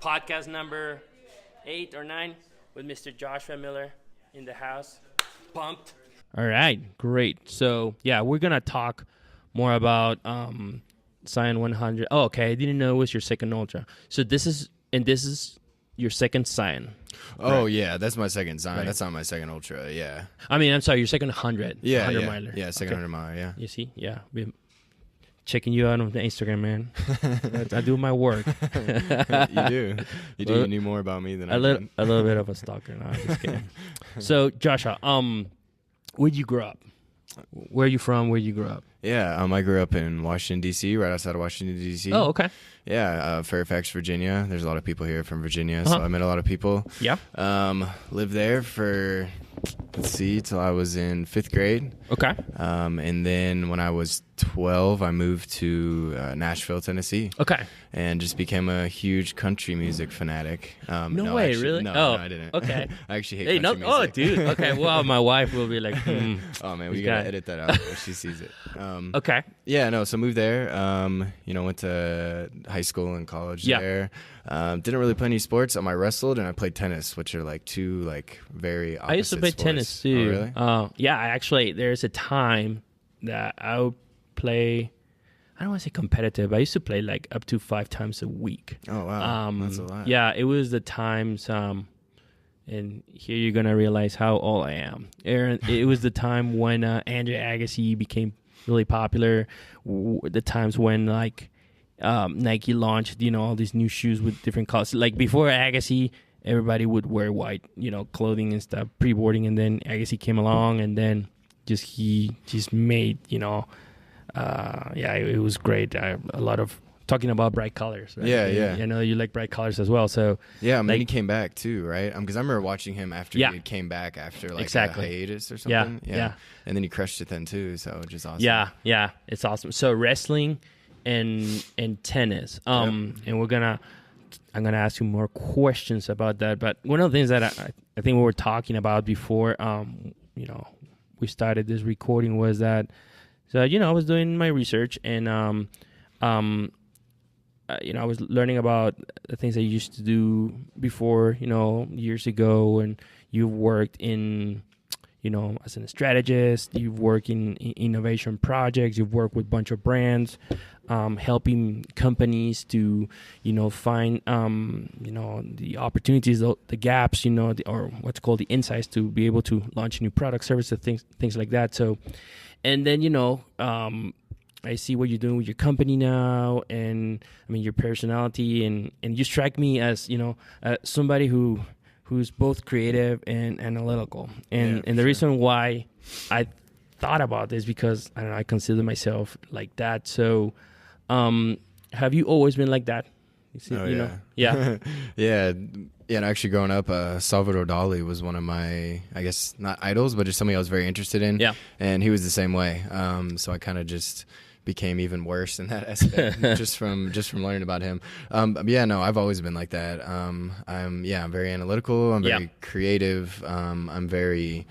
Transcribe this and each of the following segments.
Podcast number 8 or 9 with Mr. Joshua Miller in the house. Pumped. All right, great. So, yeah, we're going to talk more about Scion 100. Oh, okay, I didn't know it was your second Ultra. So this is your second Scion. Oh, right. Yeah, that's my second Scion. Right. That's not my second Ultra, yeah. I mean, I'm sorry, your second 100. Yeah, 100 yeah. miler. Yeah, second 100 mile, yeah. You see? Yeah. Been checking you out on the Instagram, man. I do my work. You do. You knew more about me than I did. A little bit of a stalker. No, I'm just kidding. So, Joshua, where'd you grow up? Where are you from? Where you grew up? Yeah, I grew up in Washington, D.C., right outside of Washington, D.C. Oh, okay. Yeah, Fairfax, Virginia. There's a lot of people here from Virginia, so I met a lot of people. Yeah. Lived there for, till I was in 5th grade. Okay. And then when I was 12, I moved to Nashville, Tennessee. Okay. And just became a huge country music fanatic. No way, actually, really? No, I didn't. Okay. I actually hate country music. Oh, dude. Okay, well, my wife will be like, Oh, man, we got to edit that out when she sees it. Okay. Yeah, no, so moved there. Went to high school and college there. Didn't really play any sports. I wrestled and I played tennis, which are like two very opposite I used to play sports. tennis too. Oh, really? Yeah, actually, there's a time that I would play. I don't want to say competitive. I used to play like up to 5 times a week. Oh wow, that's a lot. Yeah, it was the times. And here you're gonna realize how old I am. Aaron, it was the time when Andrew Agassi became really popular. The times when Nike launched, all these new shoes with different colors. Like before Agassi, everybody would wear white, clothing and stuff, pre-boarding, and then Agassi came along, and then he made, it was great. A lot of talking about bright colors. Right? Yeah. I know you like bright colors as well. So yeah, he came back too, right? Because I remember watching him after he came back after a hiatus or something. Yeah. And then he crushed it then too. So just awesome. Yeah, it's awesome. So wrestling and tennis. And I'm gonna ask you more questions about that. But one of the things that I think we were talking about before, we started this recording was that, so I was doing my research and I was learning about the things I used to do before, years ago, and you've worked in, as a strategist, you've worked in innovation projects, you've worked with a bunch of brands, helping companies to, find, the opportunities, the gaps, or what's called the insights to be able to launch new products, services, things like that. So, and then, I see what you're doing with your company now, and I mean your personality, and you strike me as somebody who's both creative and analytical. And the reason why I thought about this because I consider myself like that. So, have you always been like that? Yeah. Yeah. And actually growing up, Salvador Dali was one of my, I guess, not idols, but just somebody I was very interested in. Yeah. And he was the same way. So I kind of just became even worse in that aspect just from learning about him. I've always been like that. I'm very analytical. I'm very creative. I'm very,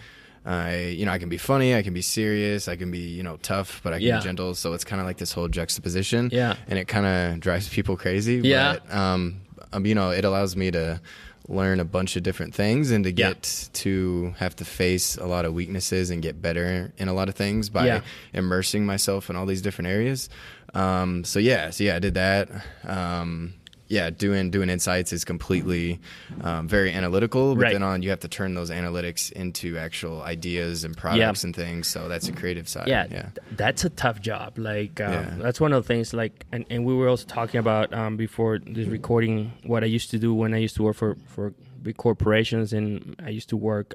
I can be funny, I can be serious, I can be, tough, but I can be gentle. So it's kind of like this whole juxtaposition. Yeah. And it kind of drives people crazy. Yeah. But, it allows me to learn a bunch of different things and to get to have to face a lot of weaknesses and get better in a lot of things by immersing myself in all these different areas. I did that. Doing insights is completely very analytical, but then you have to turn those analytics into actual ideas and products and things. So that's a creative side. That's a tough job. That's one of the things. And we were also talking about before this recording what I used to do when I used to work for big corporations, and I used to work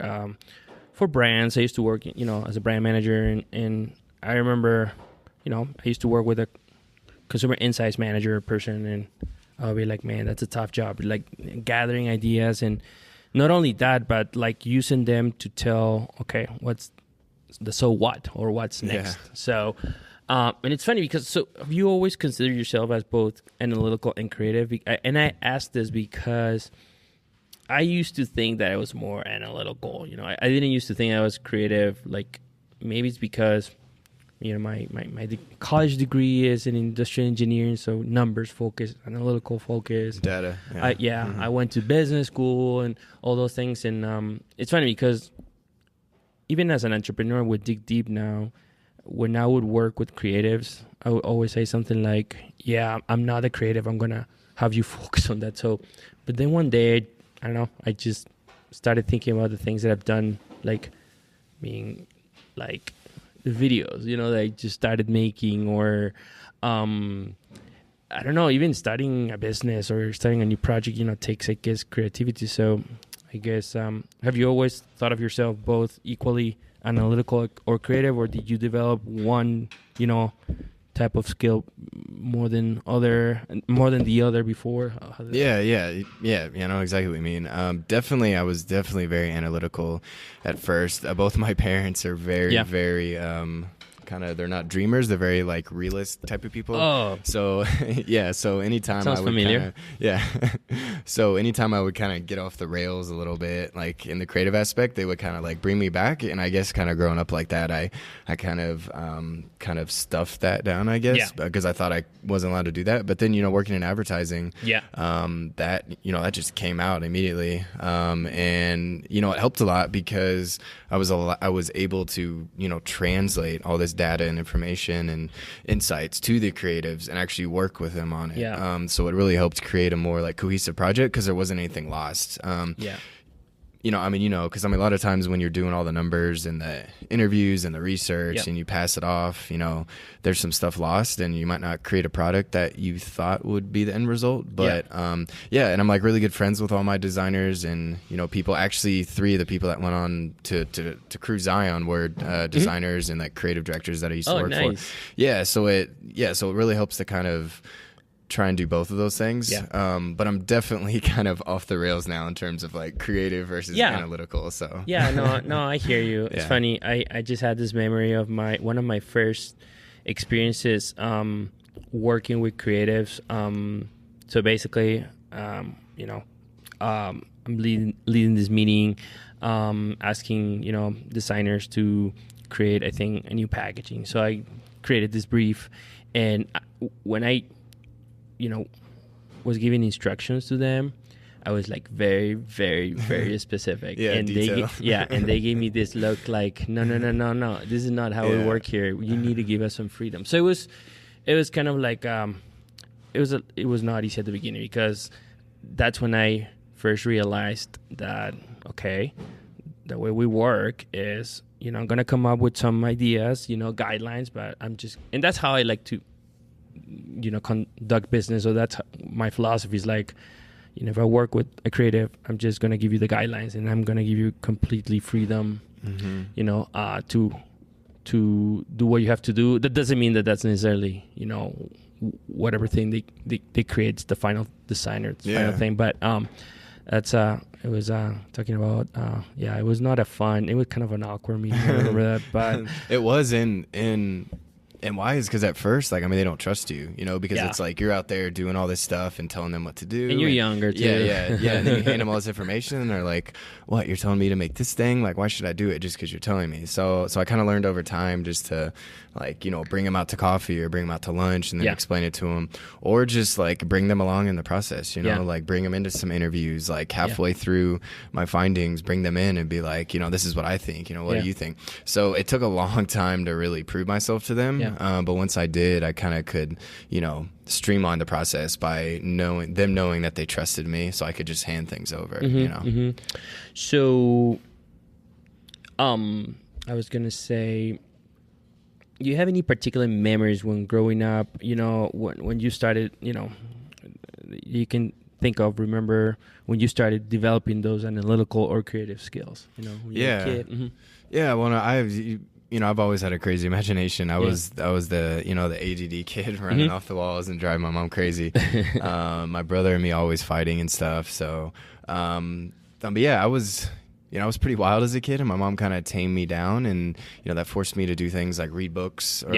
for brands. I used to work, as a brand manager, and I remember, I used to work with a consumer insights manager person, and I'll be like, man, that's a tough job. Like gathering ideas, and not only that, but like using them to tell, okay, what's the so what or what's next. Yeah. So, and it's funny because have you always considered yourself as both analytical and creative? And I asked this because I used to think that I was more analytical. I didn't used to think I was creative. Like maybe it's because my college degree is in industrial engineering, so numbers focus, analytical focus, data. Yeah. I went to business school and all those things, and it's funny because even as an entrepreneur with Dig Deep now, when I would work with creatives, I would always say something like, yeah, I'm not a creative, I'm gonna have you focus on that. So, but then one day, I don't know, I just started thinking about the things that I've done, like being like the videos, that I just started making, or I don't know, even starting a business or starting a new project, takes, I guess, creativity. So I guess, have you always thought of yourself both equally analytical or creative, or did you develop one, type of skill more than the other before? Yeah. I know exactly what you mean. I was definitely very analytical at first. Both my parents are very, very kind of, they're not dreamers, they're very like realist type of people. Oh, so yeah, so anytime sounds I would familiar. So anytime I would kind of get off the rails a little bit, like in the creative aspect, they would kind of like bring me back. And I guess kind of growing up like that, I kind of stuffed that down, I guess, because I thought I wasn't allowed to do that. But then, working in advertising, that just came out immediately. And it helped a lot because I was able to, translate all this data and information and insights to the creatives and actually work with them on it. So it really helped create a more like cohesive project because there wasn't anything lost. Because a lot of times when you're doing all the numbers and the interviews and the research and you pass it off, there's some stuff lost and you might not create a product that you thought would be the end result. But and I'm like really good friends with all my designers and, people, actually 3 of the people that went on to Crew Zion were designers and like creative directors that I used to work for. So it really helps to kind of try and do both of those things. But I'm definitely kind of off the rails now in terms of like creative versus analytical. So no, I hear you. It's funny. I just had this memory of one of my first experiences working with creatives. So basically, I'm leading this meeting, asking designers to create, I think, a new packaging. So I created this brief, and when I was giving instructions to them, I was like very, very, very specific. And they gave me this look like, no, this is not how we work here. You need to give us some freedom. So it was kind of like, it was not easy at the beginning, because that's when I first realized that, okay, the way we work is, I'm going to come up with some ideas, guidelines, but and that's how I like to, conduct business. So that's my philosophy is like, if I work with a creative, I'm just going to give you the guidelines and I'm going to give you completely freedom, to do what you have to do. That doesn't mean that that's necessarily, whatever thing they create, the final design or the final thing. But that's it was talking about it was not it was kind of an awkward meeting. I remember that, but it was and why is because at first, they don't trust you, because it's like you're out there doing all this stuff and telling them what to do. And you're younger, too. Yeah. And then you hand them all this information and they're like, what, you're telling me to make this thing? Like, why should I do it just because you're telling me? So I kind of learned over time just to, bring them out to coffee or bring them out to lunch and then explain it to them. Or just, bring them along in the process, bring them into some interviews, halfway through my findings, bring them in and be like, this is what I think, what do you think? So it took a long time to really prove myself to them. But once I did, I kind of could, streamline the process by knowing that they trusted me, so I could just hand things over. So, I was gonna say, do you have any particular memories when growing up? When you started, you can remember when you started developing those analytical or creative skills. When you were a kid. Yeah. Well, I've always had a crazy imagination. I was the the ADD kid running off the walls and driving my mom crazy. My brother and me always fighting and stuff. So, but yeah, I was pretty wild as a kid, and my mom kind of tamed me down, and that forced me to do things like read books or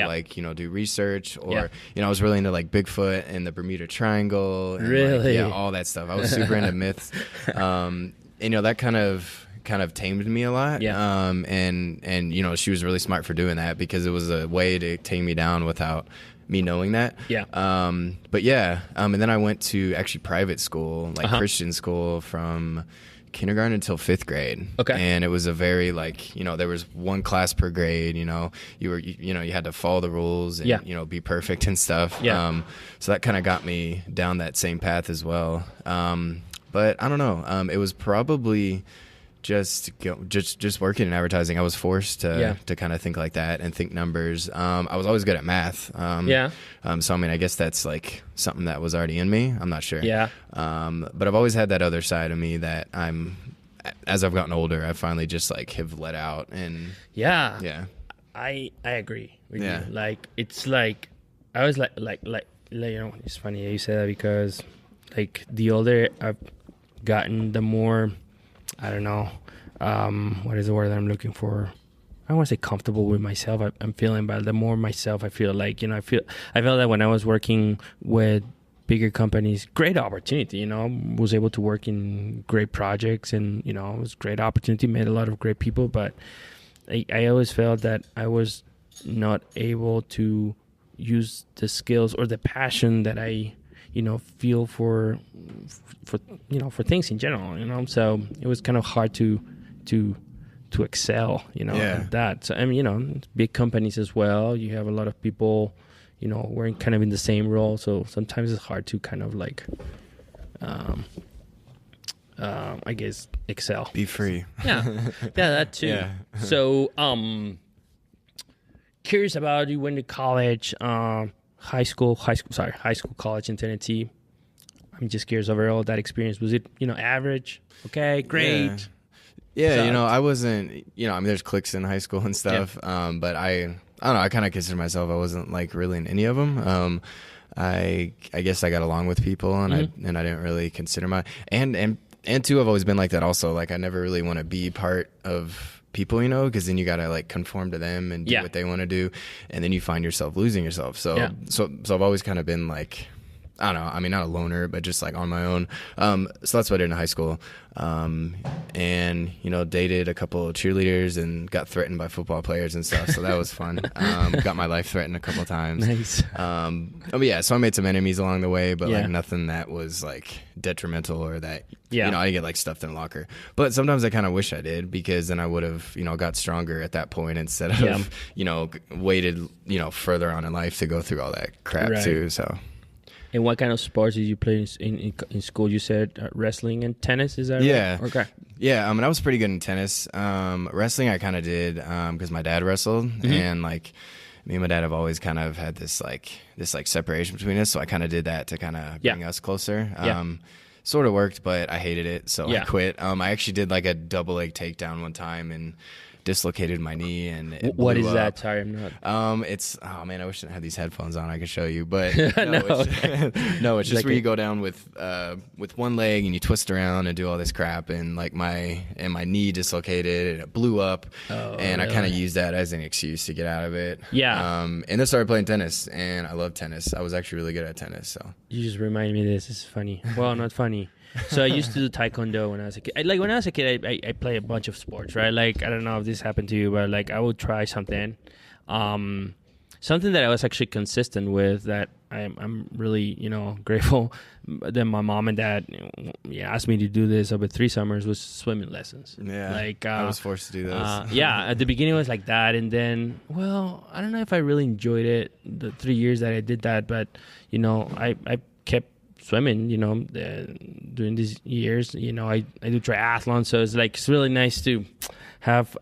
do research, or I was really into Bigfoot and the Bermuda Triangle, and really, all that stuff. I was super into myths, and that kind of kind of tamed me a lot. Yeah. And you know, she was really smart for doing that because it was a way to tame me down without me knowing that. Yeah. But yeah. And then I went to actually private school, like Christian school, from kindergarten until 5th grade. Okay. And it was a very, like, you know, there was one class per grade, you know, you had to follow the rules and, you know, be perfect and stuff. Yeah. So that kind of got me down that same path as well. But I don't know. It was probably just working in advertising. I was forced to kind of think like that and think numbers. I was always good at math. So I mean, I guess that's like something that was already in me. I'm not sure. Yeah. But I've always had that other side of me that as I've gotten older, I finally just like have let out and yeah. I agree with you. Like, it's like I was like you know, it's funny you say that because like the older I've gotten, the more, I don't know, what is the word that I'm looking for? I don't want to say comfortable with myself. I'm feeling, but the more myself I feel like, you know, I felt that when I was working with bigger companies, great opportunity, you know, was able to work in great projects and, you know, it was great opportunity, met a lot of great people, but I always felt that I was not able to use the skills or the passion that I, you know, feel for you know, for things in general, you know. So it was kind of hard to excel, you know, at that. So I mean, you know, big companies as well. You have a lot of people, you know, we're kind of in the same role. So sometimes it's hard to kind of like, I guess, excel. Be free. Yeah, that too. Yeah. So, curious about, you went to college. High school, college in Tennessee. I'm just curious overall, that experience. Was it, you know, average? Okay, great. Yeah, you know, I wasn't, you know, I mean, there's cliques in high school and stuff, but I don't know, I kind of consider myself, I wasn't like really in any of them. I guess I got along with people and I didn't really consider and two, I've always been like that also. Like, I never really want to be part of people, you know, because then you gotta like conform to them and do what they want to do, and then you find yourself losing yourself. So I've always kind of been like, I don't know, I mean, not a loner, but just like on my own. So that's what I did in high school. And, you know, dated a couple of cheerleaders and got threatened by football players and stuff. So that was fun. Got my life threatened a couple of times. Nice. But yeah, so I made some enemies along the way, but like nothing that was like detrimental or that, you know, I didn't get like stuffed in a locker. But sometimes I kind of wish I did, because then I would have, you know, got stronger at that point instead of, you know, waited, you know, further on in life to go through all that crap too. So. And what kind of sports did you play in school? You said wrestling and tennis, is that right? Yeah. Okay. Yeah, I mean, I was pretty good in tennis. Wrestling I kind of did because my dad wrestled, and like me and my dad have always kind of had this separation between us, so I kind of did that to kind of bring us closer. Sort of worked, but I hated it, so I quit. I actually did like a double leg takedown one time and dislocated my knee, and it what is blew that? up. Sorry, I'm not. It's, oh man, I wish I didn't have these headphones on. I could show you, but no, it's just where you go down with one leg and you twist around and do all this crap, and like my knee dislocated and it blew up, and I kind of used that as an excuse to get out of it. And then started playing tennis, and I love tennis. I was actually really good at tennis. So you just reminded me of this. It's funny. Well, not funny. So I used to do taekwondo when I was a kid. When I was a kid, I played a bunch of sports, right? Like, I don't know if this happened to you, but like I would try something, something that I was actually consistent with, that I'm really, you know, grateful that my mom and dad asked me to do this over 3 summers, was swimming lessons. Yeah, like I was forced to do this. At the beginning it was like that, and then, well, I don't know if I really enjoyed it the 3 years that I did that, but you know, I kept swimming, you know, during these years. You know, I do triathlon, so it's really nice to have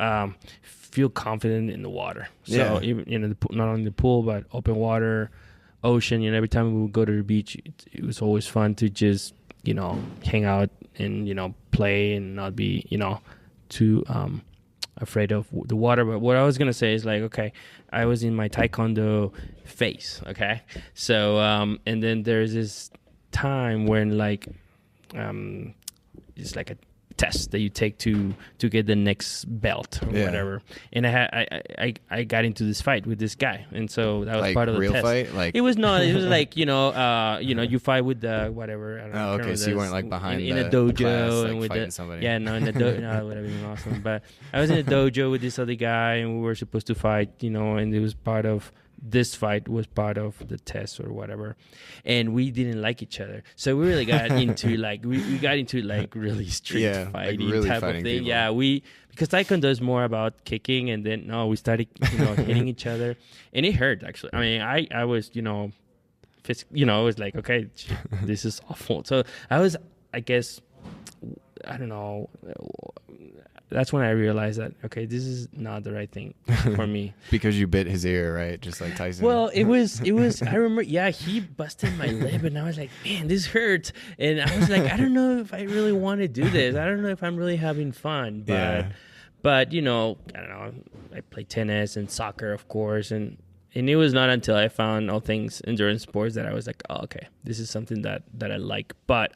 feel confident in the water. So even, you know, not only the pool, but open water, ocean. You know, every time we would go to the beach, it was always fun to just, you know, hang out and, you know, play and not be, you know, too afraid of the water. But what I was gonna say is, like, okay, I was in my taekwondo phase, okay, so and then there's this time when, like, it's like a test that you take to get the next belt or whatever. And I got into this fight with this guy, and so that was like part of the real test. Fight? Like it was not. It was like you fight with the whatever. I don't know. Okay, so you weren't like behind in the a dojo class, like, and with fighting somebody. in the dojo. No, that would have been awesome. But I was in a dojo with this other guy, and we were supposed to fight. And it was part of. This fight was part of the test or whatever, and we didn't like each other, so we really got into like we got into like really street fighting like really type of thing. People. Yeah, because Taekwondo is more about kicking, and then we started hitting each other, and it hurt actually. I mean, I was I was like, okay, this is awful. So I guess I don't know. That's when I realized that, okay, this is not the right thing for me. Because you bit his ear, right? Just like Tyson. Well, it was, I remember, he busted my lip, and I was like, man, this hurts. And I was like, I don't know if I really want to do this. I don't know if I'm really having fun. But I don't know. I play tennis and soccer, of course. And it was not until I found all things endurance sports that I was like, oh, okay, this is something that I like. But,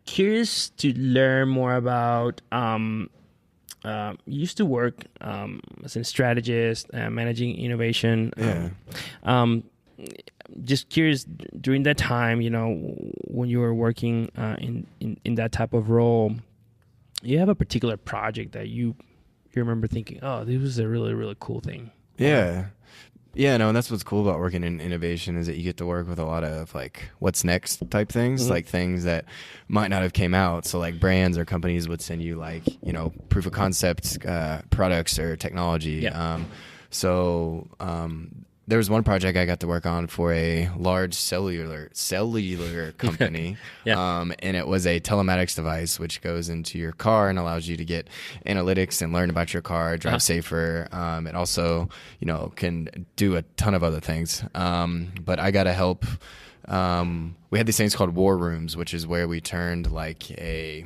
curious to learn more about you used to work as a strategist, managing innovation. Just curious, during that time, when you were working in that type of role, you have a particular project that you remember thinking, oh, this was a really, really cool thing. And that's what's cool about working in innovation is that you get to work with a lot of like what's next type things, like things that might not have came out. So like brands or companies would send you like, proof of concept products or technology. There was one project I got to work on for a large cellular company. And it was a telematics device which goes into your car and allows you to get analytics and learn about your car, drive safer. It also, can do a ton of other things. But I got to help. We had these things called war rooms, which is where we turned like a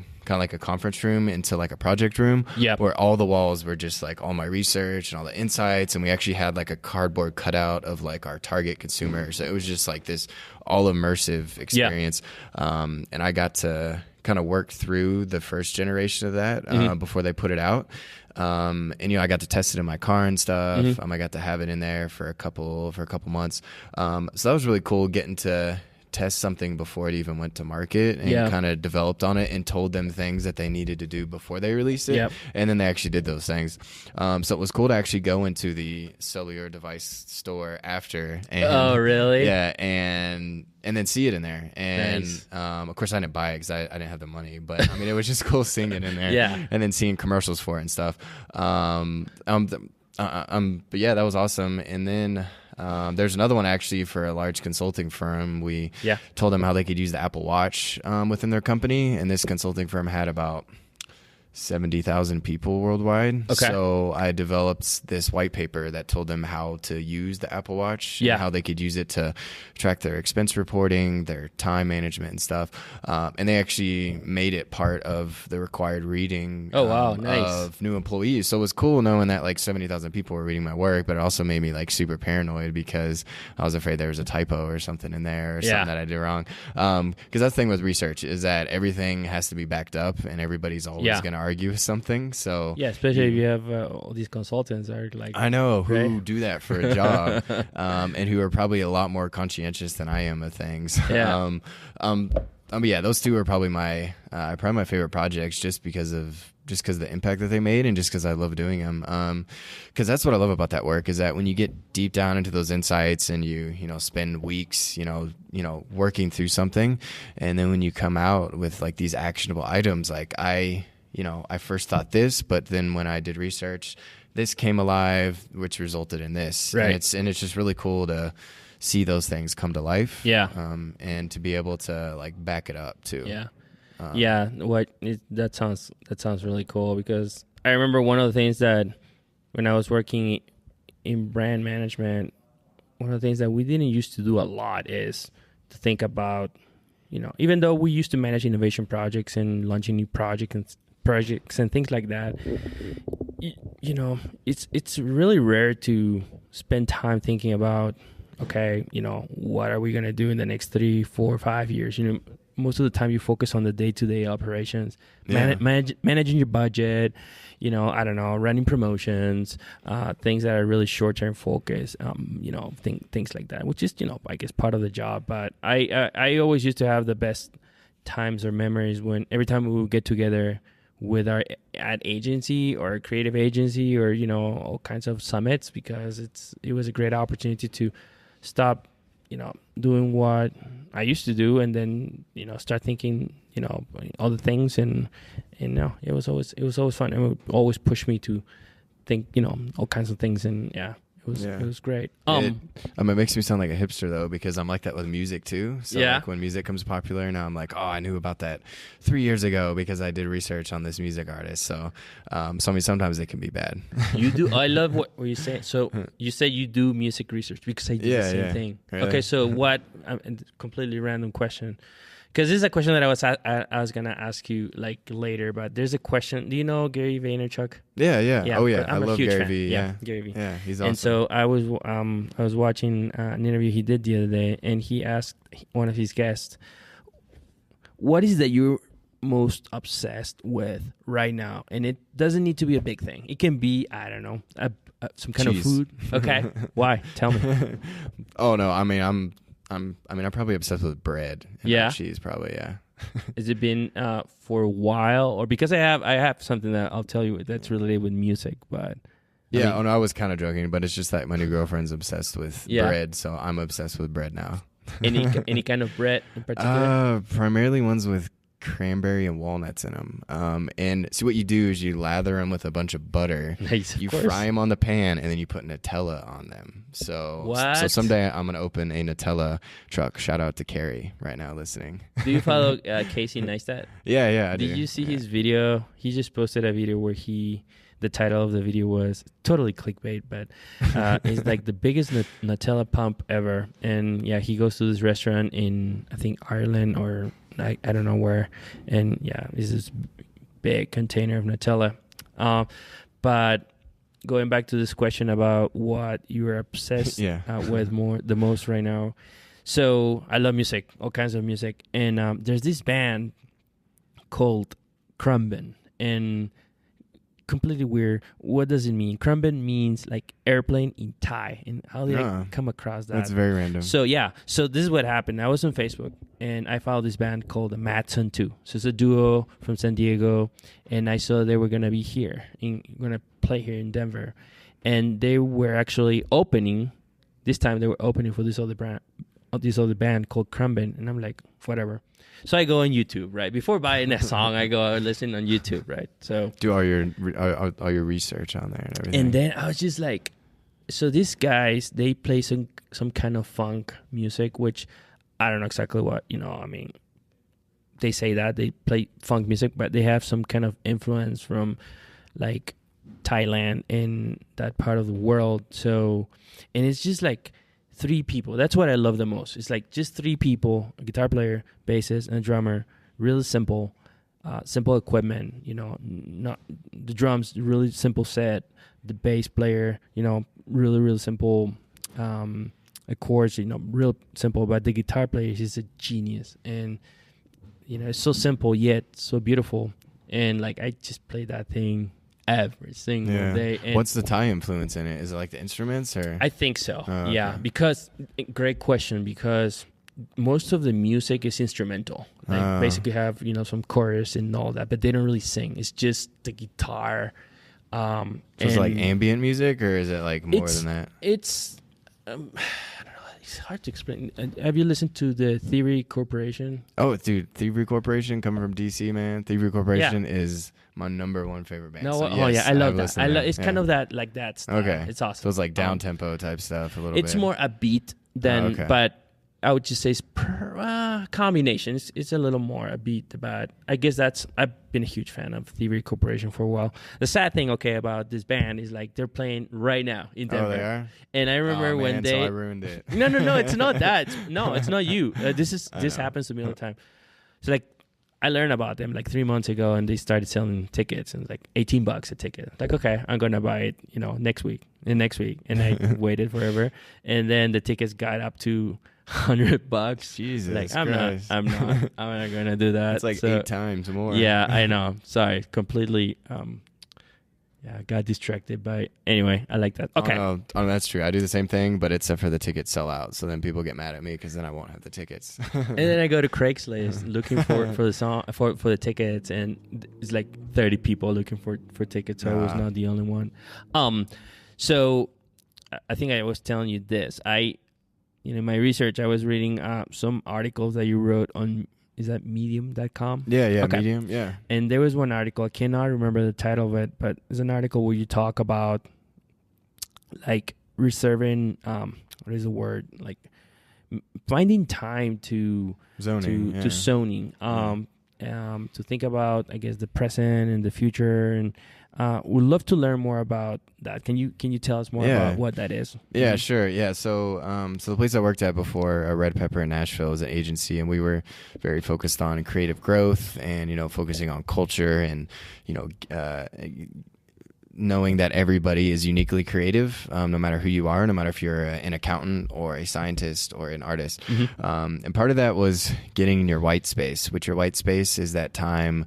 conference room into like a project room where all the walls were just like all my research and all the insights, and we actually had like a cardboard cutout of like our target consumer. So it was just like this all immersive experience. And I got to kind of work through the first generation of that before they put it out. And I got to test it in my car and stuff. I got to have it in there for a couple months. So that was really cool, getting to test something before it even went to market and kind of developed on it and told them things that they needed to do before they released it. And then they actually did those things. So it was cool to actually go into the cellular device store after. And, oh, really? Yeah. And then see it in there. And of course I didn't buy it because I didn't have the money, but I mean, it was just cool seeing it in there and then seeing commercials for it and stuff. But yeah, that was awesome. And then there's another one actually for a large consulting firm. We told them how they could use the Apple Watch within their company, and this consulting firm had about 70,000 people worldwide. Okay. So I developed this white paper that told them how to use the Apple Watch and how they could use it to track their expense reporting, their time management and stuff. And they actually made it part of the required reading of new employees. So it was cool knowing that like 70,000 people were reading my work, but it also made me like super paranoid because I was afraid there was a typo or something in there or something that I did wrong. Because that's the thing with research is that everything has to be backed up and everybody's always going to argue with something. So especially if you have all these consultants are like, I know who do that for a job and who are probably a lot more conscientious than I am of things. Those two are probably my favorite projects just because of the impact that they made and just because I love doing them. Because that's what I love about that work is that when you get deep down into those insights and you spend weeks, working through something, and then when you come out with like these actionable items, like I first thought this, but then when I did research, this came alive, which resulted in this. Right. And it's just really cool to see those things come to life. Yeah. And to be able to like back it up too. Yeah. That sounds really cool because I remember one of the things that when I was working in brand management, one of the things that we didn't used to do a lot is to think about, even though we used to manage innovation projects and launching new projects and things like that, it's really rare to spend time thinking about, okay, what are we going to do in the next 3, 4, 5 years? most of the time you focus on the day-to-day operations, managing your budget, you know, I don't know, running promotions, things that are really short-term focus, you know, things like that, which is, you know, I guess part of the job. But I always used to have the best times or memories when every time we would get together with our ad agency or creative agency or, you know, all kinds of summits, because it was a great opportunity to stop, you know, doing what I used to do and then, you know, start thinking, you know, other things, and you know, it was always fun, and it would always push me to think, you know, all kinds of things, and it was great. It makes me sound like a hipster though, because I'm like that with music too. So like when music comes popular now, I'm like, oh, I knew about that 3 years ago because I did research on this music artist. So, I mean, sometimes it can be bad. You do. I love what you say. So you say you do music research, because I do the same thing. Really? Okay, so what? Completely random question. Because this is a question that I was gonna ask you like later, but there's a question. Do you know Gary Vaynerchuk? Yeah. Oh yeah, I love Gary fan. V. Yeah, Gary V. Yeah, he's awesome. And so I was watching an interview he did the other day, and he asked one of his guests, "What is that you're most obsessed with right now?" And it doesn't need to be a big thing. It can be, I don't know, some kind of food. Okay, why? Tell me. Oh no, I mean I'm probably obsessed with bread and not cheese, probably. Yeah. Has it been for a while, or because I have something that I'll tell you that's related with music, but I was kind of joking, but it's just that my new girlfriend's obsessed with bread, so I'm obsessed with bread now. Any kind of bread in particular? Primarily ones with cranberry and walnuts in them. And see, what you do is you lather them with a bunch of butter. Nice, you fry them on the pan, and then you put Nutella on them. So someday I'm gonna open a Nutella truck. Shout out to Carrie right now listening. Do you follow Casey Neistat? Yeah, I do. Did you see his video? He just posted a video where the title of the video was totally clickbait, but it's like the biggest Nutella pump ever. And yeah, he goes to this restaurant in, I think, Ireland or I don't know where, and it's this big container of Nutella. But going back to this question about what you're obsessed with the most right now. So I love music, all kinds of music, and there's this band called Krumben, and completely weird. What does it mean? Krumben means like airplane in Thai. And how did I come across that? That's very random. So so this is what happened. I was on Facebook and I followed this band called the Madsen 2. So it's a duo from San Diego, and I saw they were gonna be here, gonna play here in Denver, and they were actually opening. This time they were opening for this other band called Krumben, and I'm like, whatever. So I go on YouTube, right? Before buying a song, I go listen on YouTube, right? So do all your research on there and everything. And then I was just like, so these guys, they play some kind of funk music, which I don't know exactly what, you know, I mean, they say that they play funk music, but they have some kind of influence from like Thailand and that part of the world. So, and it's just like 3 people. That's what I love the most. It's like just 3 people, a guitar player, bassist, and a drummer. Really simple equipment, you know, not the drums, really simple set. The bass player, you know, really, really simple chords, you know, real simple. But the guitar player is a genius. And, you know, it's so simple yet so beautiful. And like, I just play that thing every single day. And what's the Thai influence in it? Is it like the instruments, or? I think so. Okay. Yeah, because great question, because most of the music is instrumental. Like basically have, you know, some chorus and all that, but they don't really sing. It's just the guitar. So it's like ambient music, or is it like more than that? It's I don't know. It's hard to explain. Have you listened to the Theory Corporation? Oh, dude, Theory Corporation, coming from DC, man. Theory Corporation is my #1 favorite band. No, so I love that. It's kind of that, like that style. Okay, it's awesome. So it's like down tempo type stuff a little bit. It's more upbeat than, but I would just say it's combination. It's a little more upbeat, but I guess I've been a huge fan of Theory Corporation for a while. The sad thing, about this band is like they're playing right now in Denver. Oh, they are? And I remember when so I ruined it. No, it's not that. It's not you. This happens to me all the time. So like, I learned about them like 3 months ago, and they started selling tickets, and like $18 a ticket. Like, okay, I'm gonna buy it, next week, and I waited forever, and then the tickets got up to $100. Jesus like Christ. I'm not gonna do that. It's like 8 times more. Yeah, I know. Sorry, completely. Yeah, I got distracted by. Anyway, I like that. Okay. Oh, that's true. I do the same thing, but except for the tickets sell out. So then people get mad at me because then I won't have the tickets. And then I go to Craigslist looking for the song for the tickets, and it's like 30 people looking for tickets. So I was not the only one. So I think I was telling you this. In my research, I was reading some articles that you wrote on. Is that medium.com? Yeah, okay. Medium, yeah. And there was one article, I cannot remember the title of it, but it's an article where you talk about like reserving, what is the word? Like finding time to zoning, to think about, I guess, the present and the future. And we'd love to learn more about that. Can you tell us more about what that is? Yeah, sure. Yeah. So the place I worked at before, Red Pepper in Nashville, was an agency, and we were very focused on creative growth and, focusing on culture and, knowing that everybody is uniquely creative, no matter who you are, no matter if you're an accountant or a scientist or an artist. And part of that was getting in your white space, which your white space is that time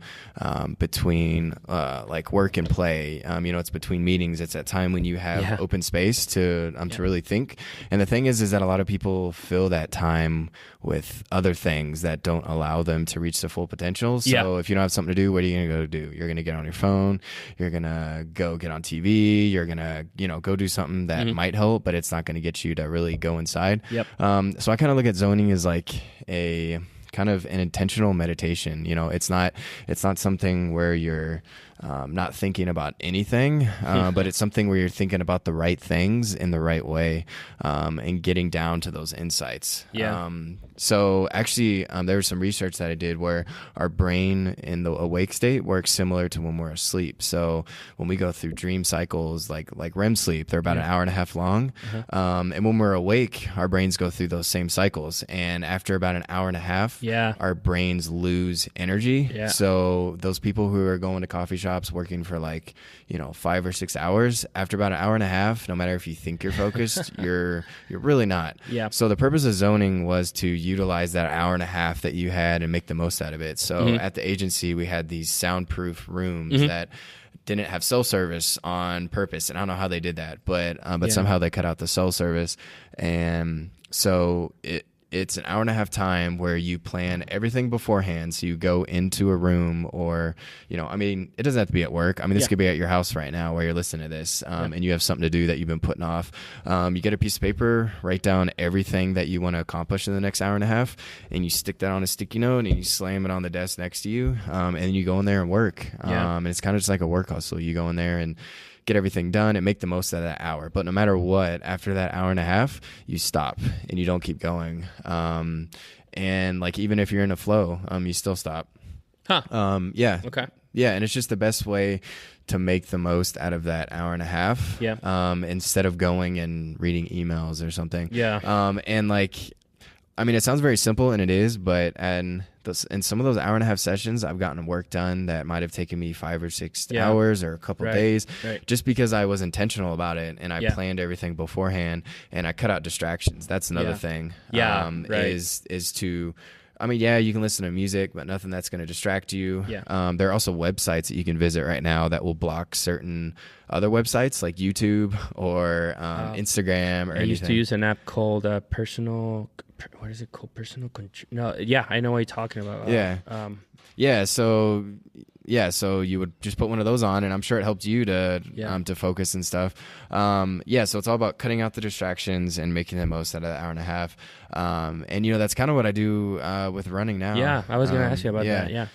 between like work and play. It's between meetings. It's that time when you have open space to really think. And the thing is that a lot of people fill that time with other things that don't allow them to reach the full potential. So if you don't have something to do, what are you going to go do? You're going to get on your phone. You're going to go get on TV. You're going to, go do something that might help, but it's not going to get you to really go inside. So I kind of look at zoning as like a kind of an intentional meditation. It's not something where you're not thinking about anything, but it's something where you're thinking about the right things in the right way, and getting down to those insights. So actually, there was some research that I did where our brain in the awake state works similar to when we're asleep. So when we go through dream cycles, like REM sleep, they're about an hour and a half long. And when we're awake, our brains go through those same cycles. And after about an hour and a half, our brains lose energy. So those people who are going to coffee shops working for 5 or 6 hours, after about an hour and a half, no matter if you think you're focused, you're really not. So the purpose of zoning was to utilize that hour and a half that you had and make the most out of it. So at the agency, we had these soundproof rooms that didn't have cell service on purpose, and I don't know how they did that, but somehow they cut out the cell service. And so it's an hour and a half time where you plan everything beforehand. So you go into a room, or, it doesn't have to be at work. This could be at your house right now where you're listening to this, and you have something to do that you've been putting off. You get a piece of paper, write down everything that you want to accomplish in the next hour and a half, and you stick that on a sticky note and you slam it on the desk next to you. And you go in there and work. And it's kind of just like a work hustle. You go in there and get everything done and make the most of that hour. But no matter what, after that hour and a half, you stop and you don't keep going. And even if you're in a flow, you still stop. Okay. Yeah. And it's just the best way to make the most out of that hour and a half. Instead of going and reading emails or something. It sounds very simple, and it is, but in some of those hour and a half sessions, I've gotten work done that might have taken me 5 or 6 hours or a couple days, just because I was intentional about it and I planned everything beforehand and I cut out distractions. That's another thing. Is to, you can listen to music, but nothing that's going to distract you. There are also websites that you can visit right now that will block certain other websites like YouTube or Instagram or anything. I used to use an app called Personal. What is it called? Personal control. No, I know what you're talking about. So you would just put one of those on, and I'm sure it helped you to focus and stuff. So it's all about cutting out the distractions and making the most out of that hour and a half. And that's kind of what I do with running now. Yeah, I was going to ask you about that.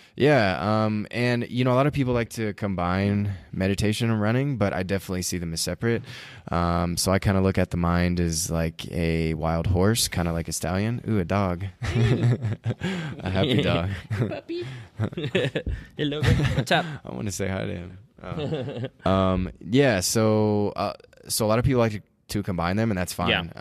And a lot of people like to combine meditation and running, but I definitely see them as separate. So I kind of look at the mind as like a wild horse, kind of like a stallion. Ooh, a dog. A happy dog. Puppy. Hello. What's up? I want to say hi to him. So a lot of people like to combine them, and that's fine.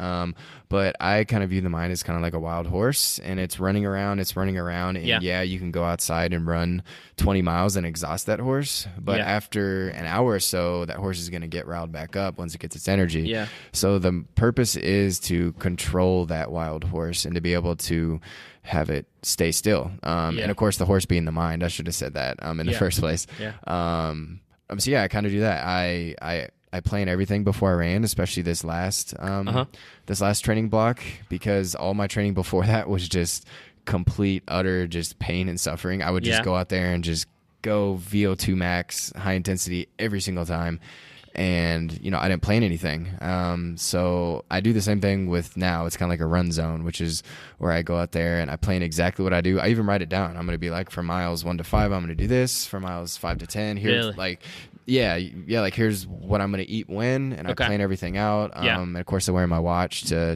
But I kind of view the mind as kind of like a wild horse, and it's running around, and you can go outside and run 20 miles and exhaust that horse, but after an hour or so, that horse is going to get riled back up once it gets its energy. So the purpose is to control that wild horse and to be able to have it stay still. And of course, the horse being the mind. I should have said that in the first place. So I kind of do that. I plan everything before I ran, especially this last training block, because all my training before that was just complete, utter just pain and suffering. I would just go out there and just go VO2 max, high intensity every single time. And, I didn't plan anything. So I do the same thing with now. It's kind of like a run zone, which is where I go out there and I plan exactly what I do. I even write it down. I'm going to be like, for miles 1 to 5, I'm going to do this. For miles 5 to 10, here's like here's what I'm going to eat when, and I plan everything out. And of course I wear my watch to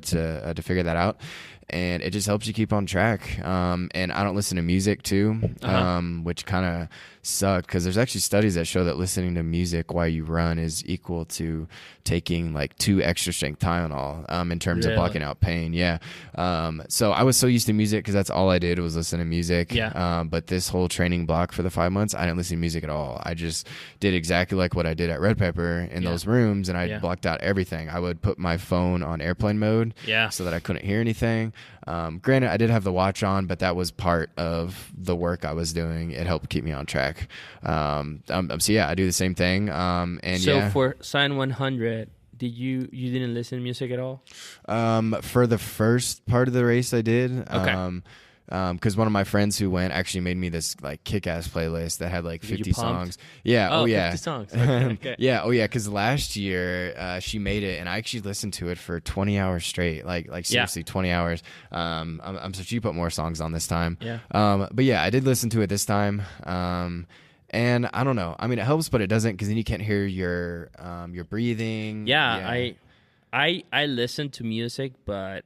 figure that out. And it just helps you keep on track. And I don't listen to music too, which kind of sucked, because there's actually studies that show that listening to music while you run is equal to taking like 2 extra strength Tylenol in terms of blocking out pain. So I was so used to music because that's all I did was listen to music. But this whole training block for the 5 months, I didn't listen to music at all. I just did exactly like what I did at Red Pepper in those rooms, and I blocked out everything. I would put my phone on airplane mode so that I couldn't hear anything. Granted, I did have the watch on, but that was part of the work I was doing. It helped keep me on track. I do the same thing. For Sign 100, you didn't listen to music at all? For the first part of the race, I did. Okay. Because one of my friends who went actually made me this like kick-ass playlist that had like 50 songs. 50 songs. Okay. Because last year she made it, and I actually listened to it for 20 hours straight, like seriously 20 hours. I'm so she put more songs on this time. But I did listen to it this time. And I don't know. I mean, it helps, but it doesn't, because then you can't hear your breathing. I listen to music, but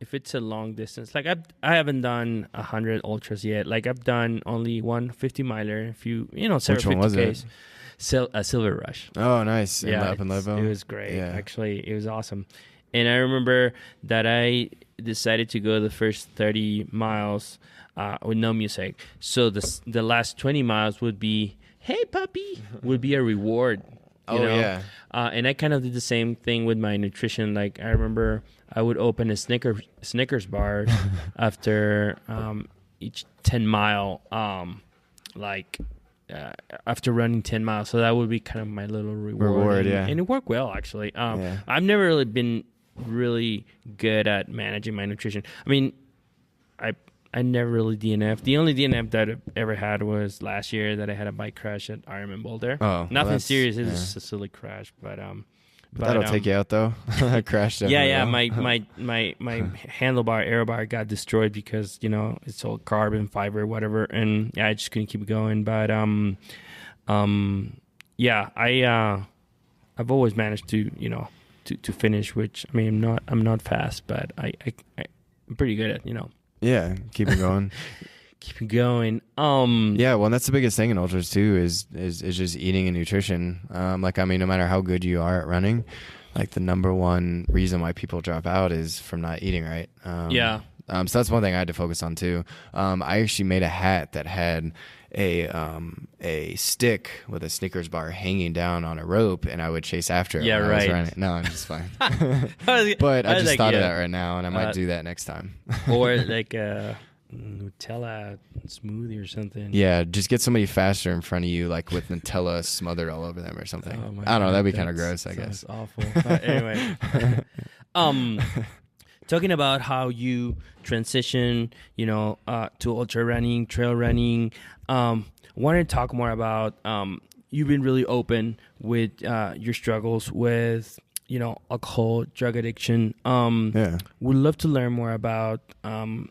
if it's a long distance, like I haven't done 100 ultras yet. Like I've done only 150 miler, a few, several 50Ks. Silver Rush. Oh, nice. Up in Leadville. It was great. Actually, it was awesome. And I remember that I decided to go the first 30 miles with no music. So the last 20 miles would be, hey puppy, would be a reward. And I kind of did the same thing with my nutrition. Like I remember I would open a Snickers bar after each 10 mile, after running 10 miles. So that would be kind of my little reward. And it worked well, actually. I've never really been really good at managing my nutrition. I mean, I never really DNF. The only DNF that I ever had was last year, that I had a bike crash at Ironman Boulder. Nothing serious. It was just a silly crash, but that'll take you out though. Crashed. My handlebar, aero bar got destroyed because it's all carbon fiber, whatever, and I just couldn't keep going. But I've always managed to to finish, which I mean I'm not fast, but I'm pretty good at keep it going. Keep it going. And that's the biggest thing in ultras too is just eating and nutrition. No matter how good you are at running, like the number one reason why people drop out is from not eating right. So that's one thing I had to focus on too. I actually made a hat that had a stick with a Snickers bar hanging down on a rope, and I would chase after it. I was running. No, I'm just fine. But I just thought of that right now, and I might do that next time. Or like a Nutella smoothie or something. Yeah, just get somebody faster in front of you, like with Nutella smothered all over them or something. I don't know. That'd be kind of gross, I guess. Awful. But anyway. Talking about how you transition, to ultra running, trail running. Wanted to talk more about. You've been really open with your struggles with, alcohol, drug addiction. Would love to learn more about, and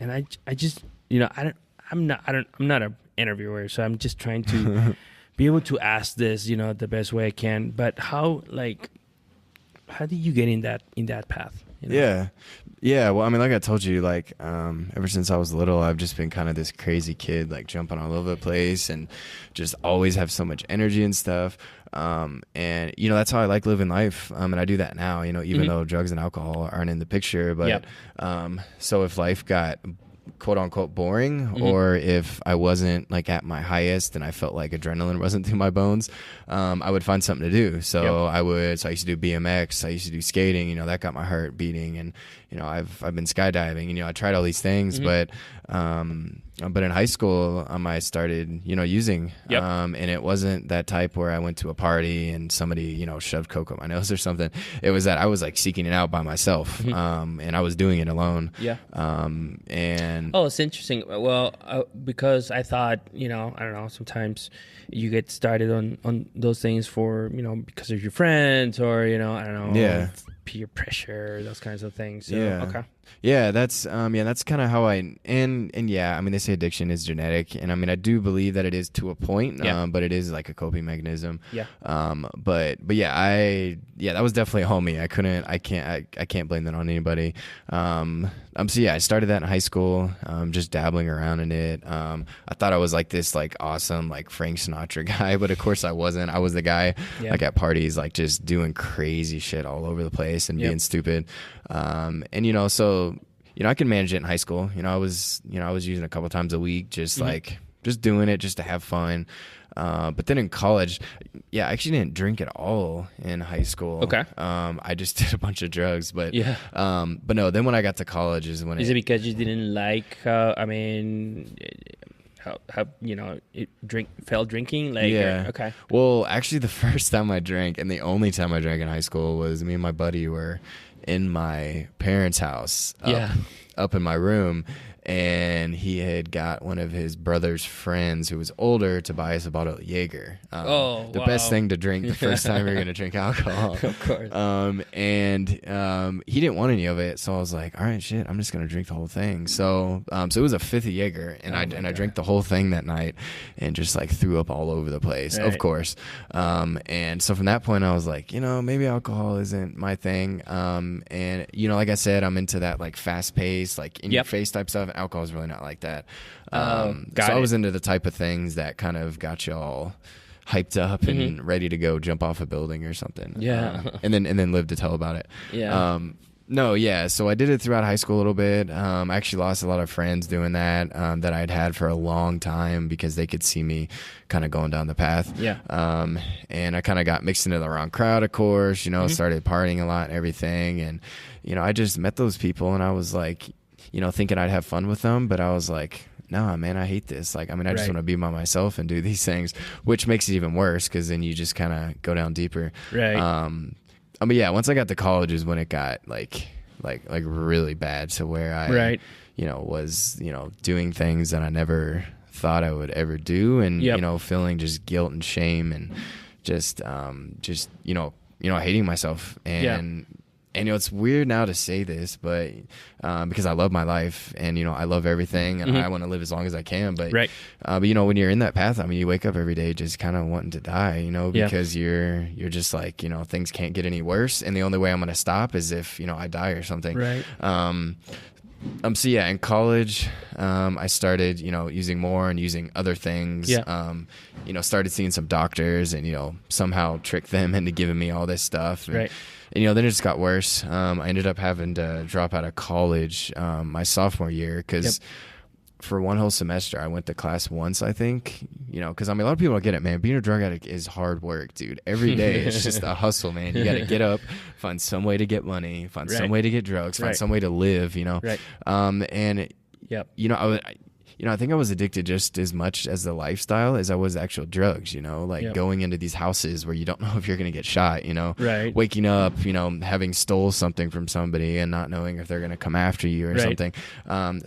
I just, I'm not an interviewer, so I'm just trying to be able to ask this, the best way I can. But how did you get in that path? Well, I mean, like I told you, ever since I was little, I've just been kind of this crazy kid, like jumping all over the place and just always have so much energy and stuff. And that's how I like living life. And I do that now, even though drugs and alcohol aren't in the picture, but, so if life got quote unquote boring, or if I wasn't like at my highest and I felt like adrenaline wasn't through my bones, I would find something to do. So I used to do BMX, I used to do skating, that got my heart beating. And, I've been skydiving, I tried all these things, but in high school, I started, using, and it wasn't that type where I went to a party and somebody, shoved coke up my nose or something. It was that I was like seeking it out by myself, and I was doing it alone. And it's interesting. Well, because I thought, I don't know, sometimes you get started on those things for, because of your friends or, I don't know, peer pressure, those kinds of things. So, that's kind of how they say addiction is genetic, and I do believe that it is to a point, but it is like a coping mechanism. But that was definitely a homie. I can't blame that on anybody. I started that in high school, just dabbling around in it. I thought I was like this like awesome like Frank Sinatra guy, but of course I wasn't. I was the guy like at parties like just doing crazy shit all over the place and being stupid. So I could manage it in high school. I was using a couple times a week, just just doing it just to have fun. But then in college, I actually didn't drink at all in high school. Okay. I just did a bunch of drugs, but no, then when I got to college is when it because you didn't like, how fell drinking? Like, okay. Well, actually the first time I drank and the only time I drank in high school was me and my buddy were in my parents' house up in my room, and he had got one of his brother's friends who was older to buy us a bottle of Jaeger. The best thing to drink the first time you're going to drink alcohol. Of course. And he didn't want any of it, so I was like, all right, shit, I'm just going to drink the whole thing. So it was a fifth of Jaeger, and I drank the whole thing that night and just like threw up all over the place, of course. And so from that point, I was like, maybe alcohol isn't my thing. And, like I said, I'm into that like fast paced, like in your face type stuff. Alcohol is really not like that. I was into the type of things that kind of got you all hyped up and ready to go jump off a building or something. And then live to tell about it. So I did it throughout high school a little bit. I actually lost a lot of friends doing that that I'd had for a long time because they could see me kind of going down the path. And I kind of got mixed into the wrong crowd, of course, started partying a lot and everything. And, I just met those people and I was like, thinking I'd have fun with them, but I was like, nah, man, I hate this. Like, I just want to be by myself and do these things, which makes it even worse because then you just kind of go down deeper. Once I got to college is when it got like really bad to where I, was, doing things that I never thought I would ever do. And, feeling just guilt and shame and just hating myself. And it's weird now to say this, but because I love my life and I love everything and I want to live as long as I can. But when you're in that path, you wake up every day just kind of wanting to die, because you're just like things can't get any worse, and the only way I'm going to stop is if I die or something. In college, I started using more and using other things. Started seeing some doctors and somehow tricked them into giving me all this stuff. And then it just got worse. I ended up having to drop out of college my sophomore year because for one whole semester I went to class once, I think. Because a lot of people don't get it, man. Being a drug addict is hard work, dude. Every day it's just a hustle, man. You got to get up, find some way to get money, find some way to get drugs, find some way to live. I think I was addicted just as much as the lifestyle as I was actual drugs, going into these houses where you don't know if you're going to get shot, waking up, having stole something from somebody and not knowing if they're going to come after you or something.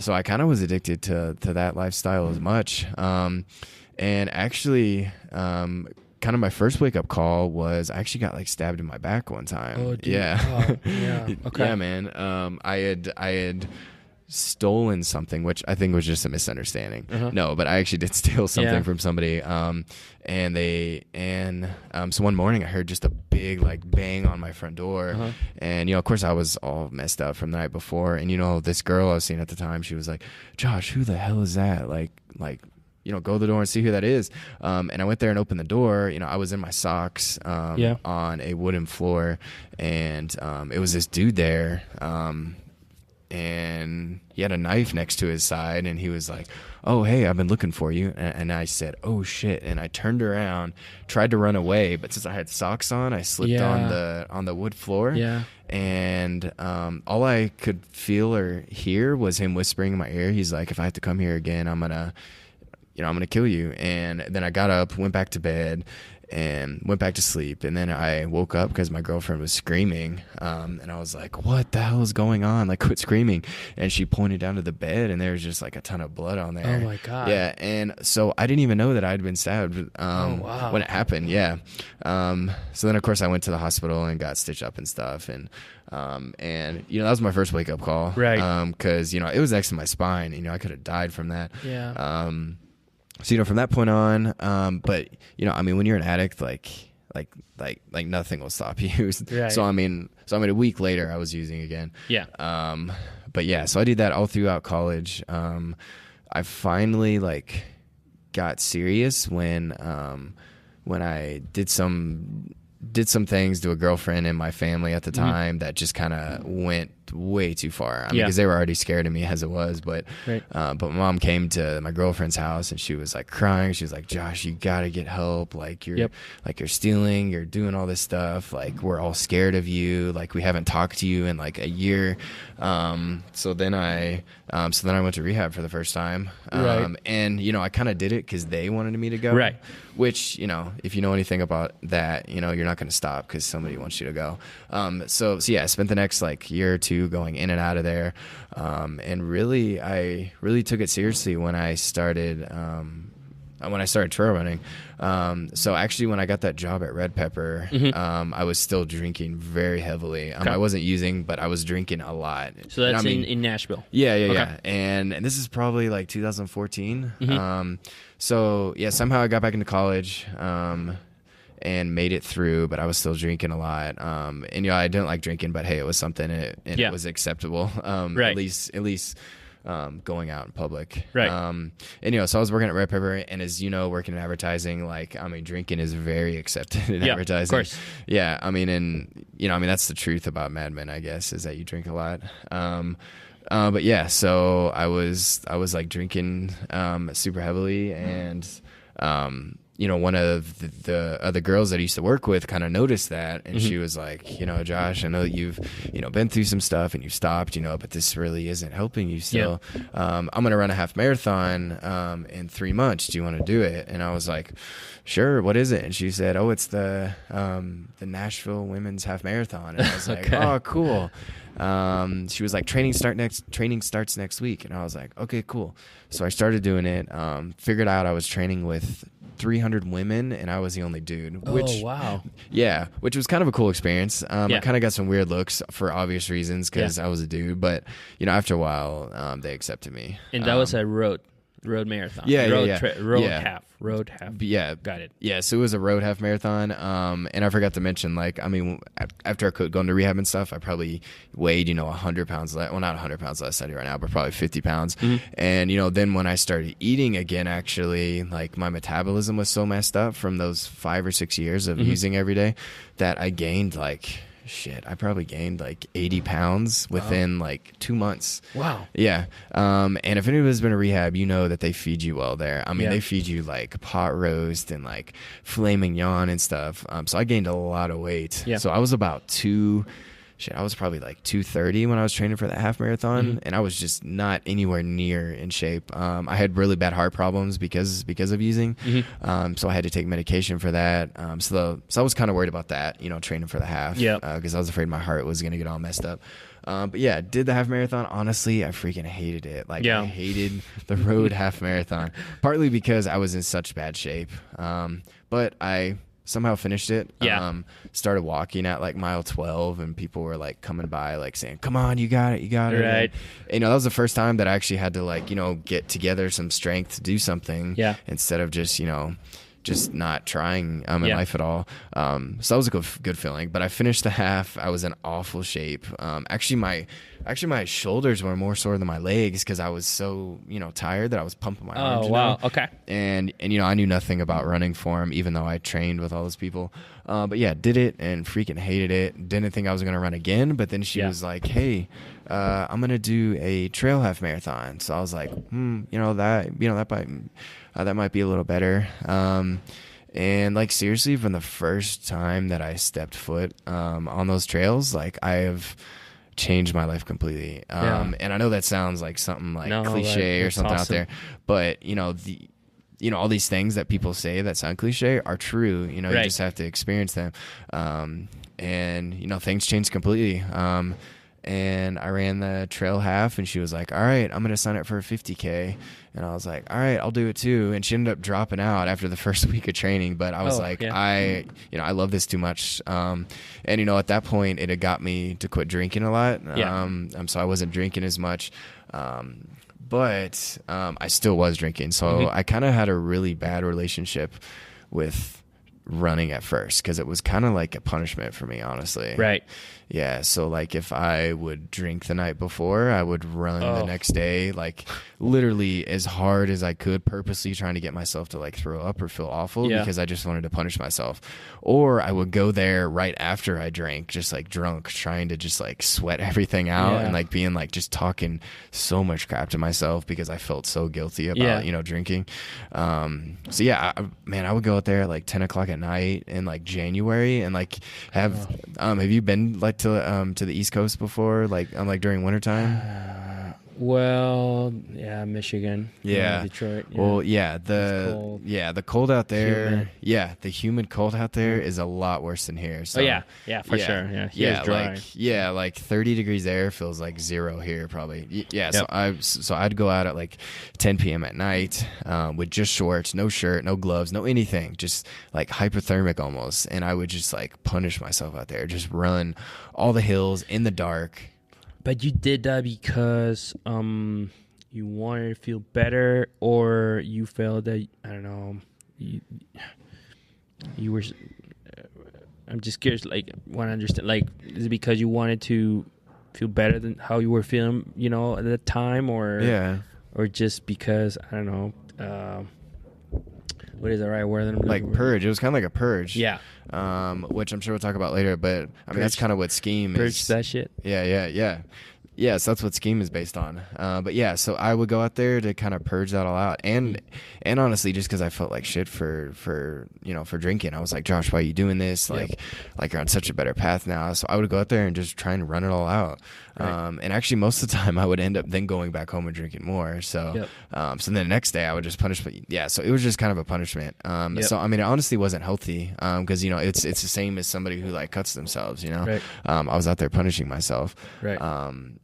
So I kind of was addicted to that lifestyle as much. And actually, kind of my first wake up call was I actually got like stabbed in my back one time. Oh, dude. Yeah. Okay. Yeah, man. I had stolen something, which I think was just a misunderstanding. No, but I actually did steal something from somebody. So one morning I heard just a big like bang on my front door. And, of course I was all messed up from the night before. And, this girl I was seeing at the time, she was like, Josh, who the hell is that? Like, go to the door and see who that is. And I went there and opened the door. I was in my socks on a wooden floor, and it was this dude there. And he had a knife next to his side, and he was like, "Oh, hey, I've been looking for you." And I said, "Oh shit!" And I turned around, tried to run away, but since I had socks on, I slipped on the wood floor. Yeah. And all I could feel or hear was him whispering in my ear. He's like, "If I have to come here again, I'm gonna kill you." And then I got up, went back to bed, and went back to sleep. And then I woke up because my girlfriend was screaming, and I was like, "What the hell is going on? Like, quit screaming." And she pointed down to the bed, and there was just like a ton of blood on there. Oh my God. Yeah. And so I didn't even know that I'd been stabbed when it happened. Yeah. So then of course I went to the hospital and got stitched up and stuff, and that was my first wake up call, right? Because it was next to my spine. I could have died from that. Yeah. So from that point on, but when you're an addict, like nothing will stop you. Right. So a week later I was using again. Yeah. But yeah, so I did that all throughout college. I finally got serious when I did some things to a girlfriend and my family at the time that just kind of went way too far. Because they were already scared of me as it was, but my mom came to my girlfriend's house and she was like crying. She was like, "Josh, you gotta get help. Like you're stealing, you're doing all this stuff. Like we're all scared of you. Like we haven't talked to you in like a year." So then I went to rehab for the first time. And I kind of did it because they wanted me to go. Right. Which, if you know anything about that, you're not going to stop because somebody wants you to go. So yeah, I spent the next year or two going in and out of there. And really, I really took it seriously when I started trail running. So actually when I got that job at Red Pepper, I was still drinking very heavily. I wasn't using, but I was drinking a lot. So that's in Nashville. Yeah. And this is probably 2014. So yeah, somehow I got back into college, and made it through, but I was still drinking a lot. And I didn't like drinking, but hey, it was something, and it was acceptable. At least going out in public. Right. So I was working at Red Pepper, and as working in advertising, drinking is very accepted in advertising. Of course. Yeah. That's the truth about Mad Men, I guess, is that you drink a lot. But yeah, so I was drinking super heavily, and one of the other girls that I used to work with kind of noticed that, and she was like, "Josh, I know that you've been through some stuff and you've stopped, but this really isn't helping you still. I'm gonna run a half marathon in 3 months. Do you want to do it?" And I was like, "Sure. What is it?" And she said, "Oh, it's the Nashville Women's Half Marathon." And I was like, "Oh, cool." She was like, training starts next week. And I was like, "Okay, cool." So I started doing it, figured out I was training with 300 women and I was the only dude. Which was kind of a cool experience. I kind of got some weird looks for obvious reasons because I was a dude, but after a while, they accepted me. And that was a road marathon. Road half. Yeah. Got it. Yeah. So it was a road half marathon. And I forgot to mention, after I quit going to rehab and stuff, I probably weighed, 100 pounds less. Well, not 100 pounds less than I do right now, but probably 50 pounds. And, then when I started eating again, actually, my metabolism was so messed up from those 5 or 6 years of using every day that I gained I probably gained 80 pounds within 2 months. Wow. Yeah. And if anybody's been to rehab, that they feed you well there. They feed you pot roast and filet mignon and stuff. So I gained a lot of weight. Yeah. So I was about I was probably 230 when I was training for that half marathon, and I was just not anywhere near in shape. I had really bad heart problems because of using, so I had to take medication for that. So I was kind of worried about that, training for the half, because I was afraid my heart was gonna get all messed up. But yeah, did the half marathon. Honestly, I freaking hated it. I hated the road half marathon, partly because I was in such bad shape. But I somehow finished it. Started walking at mile 12, and people were coming by saying, "Come on, you got it." Right. And, that was the first time that I actually had to get together some strength to do something. Yeah. Instead of just just not trying in life at all. So that was a good feeling. But I finished the half. I was in awful shape. Actually, my shoulders were more sore than my legs because I was so tired that I was pumping my arms. Oh wow, okay. And I knew nothing about running form, even though I trained with all those people. But yeah, did it and freaking hated it. Didn't think I was gonna run again. But then she was like, "Hey, I'm gonna do a trail half marathon." So I was like, that might be a little better. And like seriously, from the first time that I stepped foot on those trails, like I have changed my life completely. And I know that sounds like something like cliche or something out there, but all these things that people say that sound cliche are true. You just have to experience them. And things changed completely. And I ran the trail half, and she was like, "All right, I'm gonna sign up for a 50K." And I was like, "All right, I'll do it too." And she ended up dropping out after the first week of training. But I was I love this too much. And at that point, it had got me to quit drinking a lot. So I wasn't drinking as much. But I still was drinking. So I kind of had a really bad relationship with running at first, because it was kind of like a punishment for me, honestly. Right. Yeah, so like if I would drink the night before, I would run the next day, like literally as hard as I could, purposely trying to get myself to like throw up or feel awful because I just wanted to punish myself. Or I would go there right after I drank, just like drunk, trying to just like sweat everything out and like being like just talking so much crap to myself because I felt so guilty about drinking. So yeah, I would go out there at like 10 o'clock at night in like January and like have you been like to the East Coast before, like during wintertime? Well, yeah, Michigan, Detroit. Yeah. Well, the cold out there. Humid. The humid cold out there is a lot worse than here. So for sure. Yeah, dry. Like 30 degrees there feels like 0 here probably. So I'd go out at like 10 p.m. at night with just shorts, no shirt, no gloves, no anything, just like hypothermic almost, and I would just like punish myself out there, just run all the hills in the dark. But you did that because you wanted to feel better, or you felt that, I don't know, you were. I'm just curious, like, want to understand, like, is it because you wanted to feel better than how you were feeling, at the time, or just because, I don't know, what is the right word? Like purge. It was kind of like a purge. Yeah. Which I'm sure we'll talk about later, but I mean, that's kind of what Scheme is. Purge that shit. Yeah, so that's what Scheme is based on. But yeah, so I would go out there to kind of purge that all out, and honestly, just because I felt like shit for drinking, I was like, Josh, why are you doing this? Like you're on such a better path now. So I would go out there and just try and run it all out. Right. And actually, most of the time, I would end up then going back home and drinking more. So, so then the next day, I would just punish. So it was just kind of a punishment. So I mean, it honestly wasn't healthy because it's the same as somebody who like cuts themselves. Right. I was out there punishing myself. Right.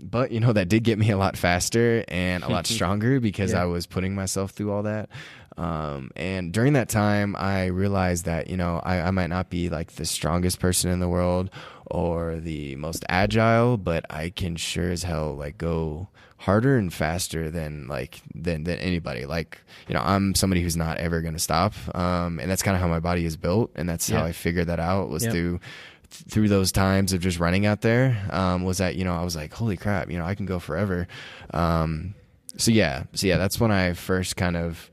But that did get me a lot faster and a lot stronger because I was putting myself through all that. And during that time, I realized that I might not be like the strongest person in the world or the most agile, but I can sure as hell like go harder and faster than anybody. Like, I'm somebody who's not ever going to stop. And that's kind of how my body is built. And that's how I figured that out was through those times of just running out there, was that, I was like, holy crap, I can go forever. So that's when I first kind of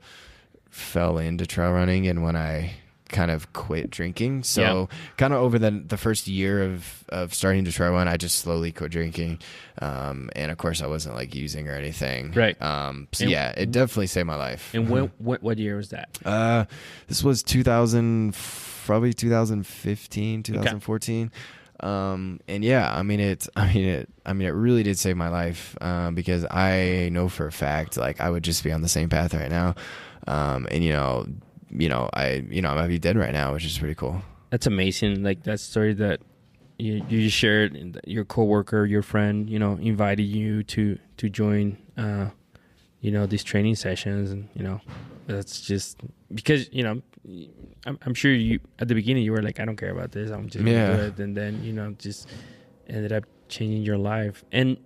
fell into trail running and when I kind of quit drinking. So kind of over the first year of starting to trail run, I just slowly quit drinking. And of course I wasn't like using or anything. Right. It definitely saved my life. And what year was that? This was probably 2015, 2014. And it really did save my life, because I know for a fact, like I would just be on the same path right now. I might be dead right now, which is pretty cool. That's amazing. Like that story that you just shared, your coworker, your friend, invited you to join, these training sessions, and that's just because I'm sure you at the beginning you were like, I don't care about this, I'm just gonna do it, and then just ended up changing your life. And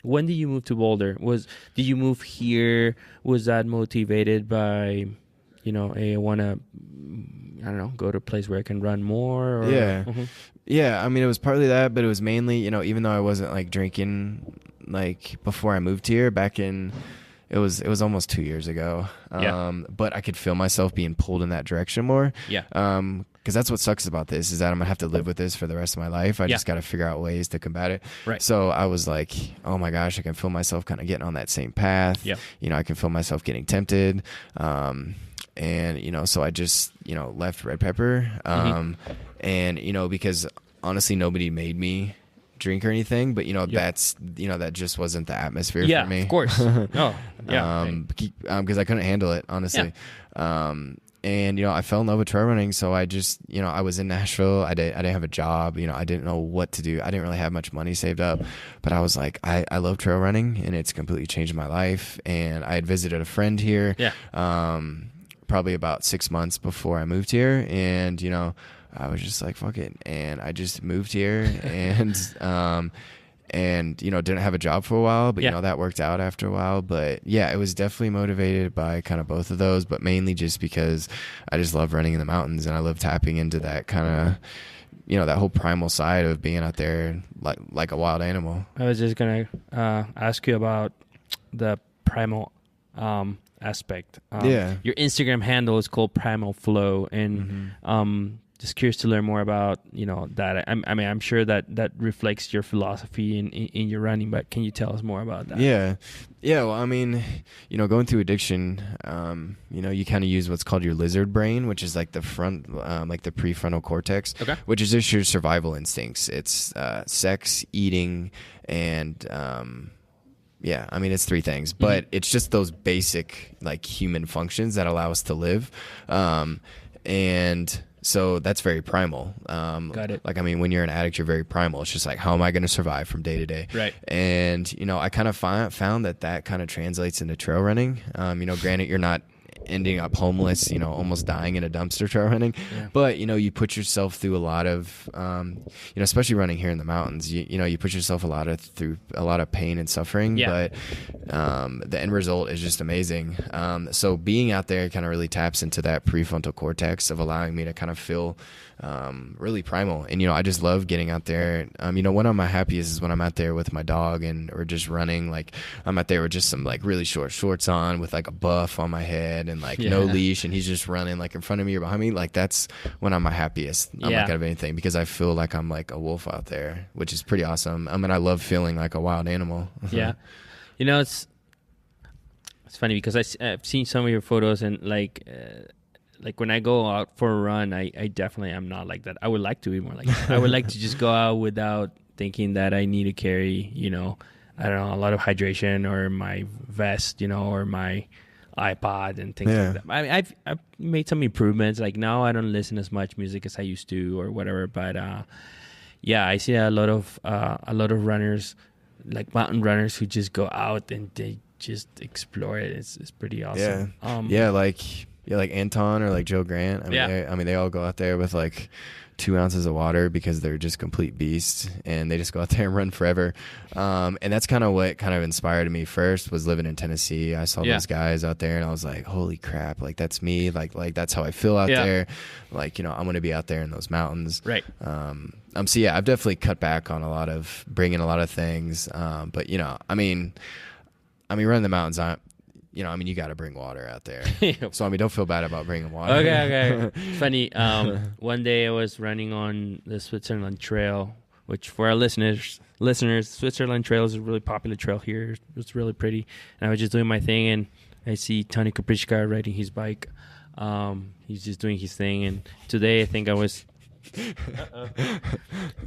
when did you move to Boulder? Did you move here? Was that motivated by hey, I want to, I don't know, go to a place where I can run more? Or, yeah. Yeah, I mean, it was partly that, but it was mainly, even though I wasn't like drinking like before I moved here back in, it was almost 2 years ago. But I could feel myself being pulled in that direction more. Yeah. Because that's what sucks about this, is that I'm gonna have to live with this for the rest of my life. I just got to figure out ways to combat it. Right. So I was like, oh my gosh, I can feel myself kind of getting on that same path. Yeah. I can feel myself getting tempted. And so I just left Red Pepper. And because honestly nobody made me drink or anything, but that's that just wasn't the atmosphere for me. Of course. Oh, yeah. Because I couldn't handle it, honestly. And I fell in love with trail running, so I just I was in Nashville. I didn't have a job. I didn't know what to do. I didn't really have much money saved up, but I was like, I love trail running, and it's completely changed my life. And I had visited a friend here. Probably about 6 months before I moved here, and I was just like, fuck it. And I just moved here and didn't have a job for a while, but that worked out after a while. But yeah, it was definitely motivated by kind of both of those, but mainly just because I just love running in the mountains, and I love tapping into that kind of, that whole primal side of being out there like a wild animal. I was just going to ask you about the primal aspect. Your Instagram handle is called Primal Flow, and just curious to learn more about that. I'm sure that reflects your philosophy in your running, but can you tell us more about that? Yeah. Well, I mean, going through addiction, you kind of use what's called your lizard brain, which is like the front, like the prefrontal cortex, which is just your survival instincts. It's sex, eating, and it's three things, but it's just those basic like human functions that allow us to live, and so that's very primal. Got it. Like, I mean, when you're an addict, you're very primal. It's just like, how am I going to survive from day to day? Right. And, I kind of found that kind of translates into trail running. Granted, you're not ending up homeless, almost dying in a dumpster trail running. But, you put yourself through a lot of, especially running here in the mountains, you put yourself through a lot of pain and suffering, but the end result is just amazing. So being out there kind of really taps into that prefrontal cortex of allowing me to kind of feel really primal. And, I just love getting out there. When I'm my happiest is when I'm out there with my dog or just running. Like, I'm out there with just some like really short shorts on with like a buff on my head and like no leash, and he's just running like in front of me or behind me. Like, that's when I'm my happiest. I'm like out of anything, because I feel like I'm like a wolf out there, which is pretty awesome. I mean, I love feeling like a wild animal. Yeah. It's funny because I've seen some of your photos, and like when I go out for a run, I definitely am not like that. I would like to be more like that. I would like to just go out without thinking that I need to carry, I don't know, a lot of hydration or my vest, or my iPod and things like that. I mean, I've made some improvements. Like, now I don't listen as much music as I used to or whatever. But I see a lot of runners, like mountain runners, who just go out and they just explore it. It's pretty awesome. Like Anton or like Joe Grant. I mean, they all go out there with like 2 ounces of water because they're just complete beasts, and they just go out there and run forever. And that's kind of what kind of inspired me first, was living in Tennessee. I saw those guys out there, and I was like, holy crap, like that's me. Like that's how I feel out there. Like, I'm going to be out there in those mountains. Right. So yeah, I've definitely cut back on bringing a lot of things. But I mean, running the mountains, you got to bring water out there. So, don't feel bad about bringing water. Okay. Funny. One day I was running on the Switzerland Trail, which for our listeners, Switzerland Trail is a really popular trail here. It's really pretty. And I was just doing my thing, and I see Tony Kaprichka riding his bike. He's just doing his thing. And today I think I was...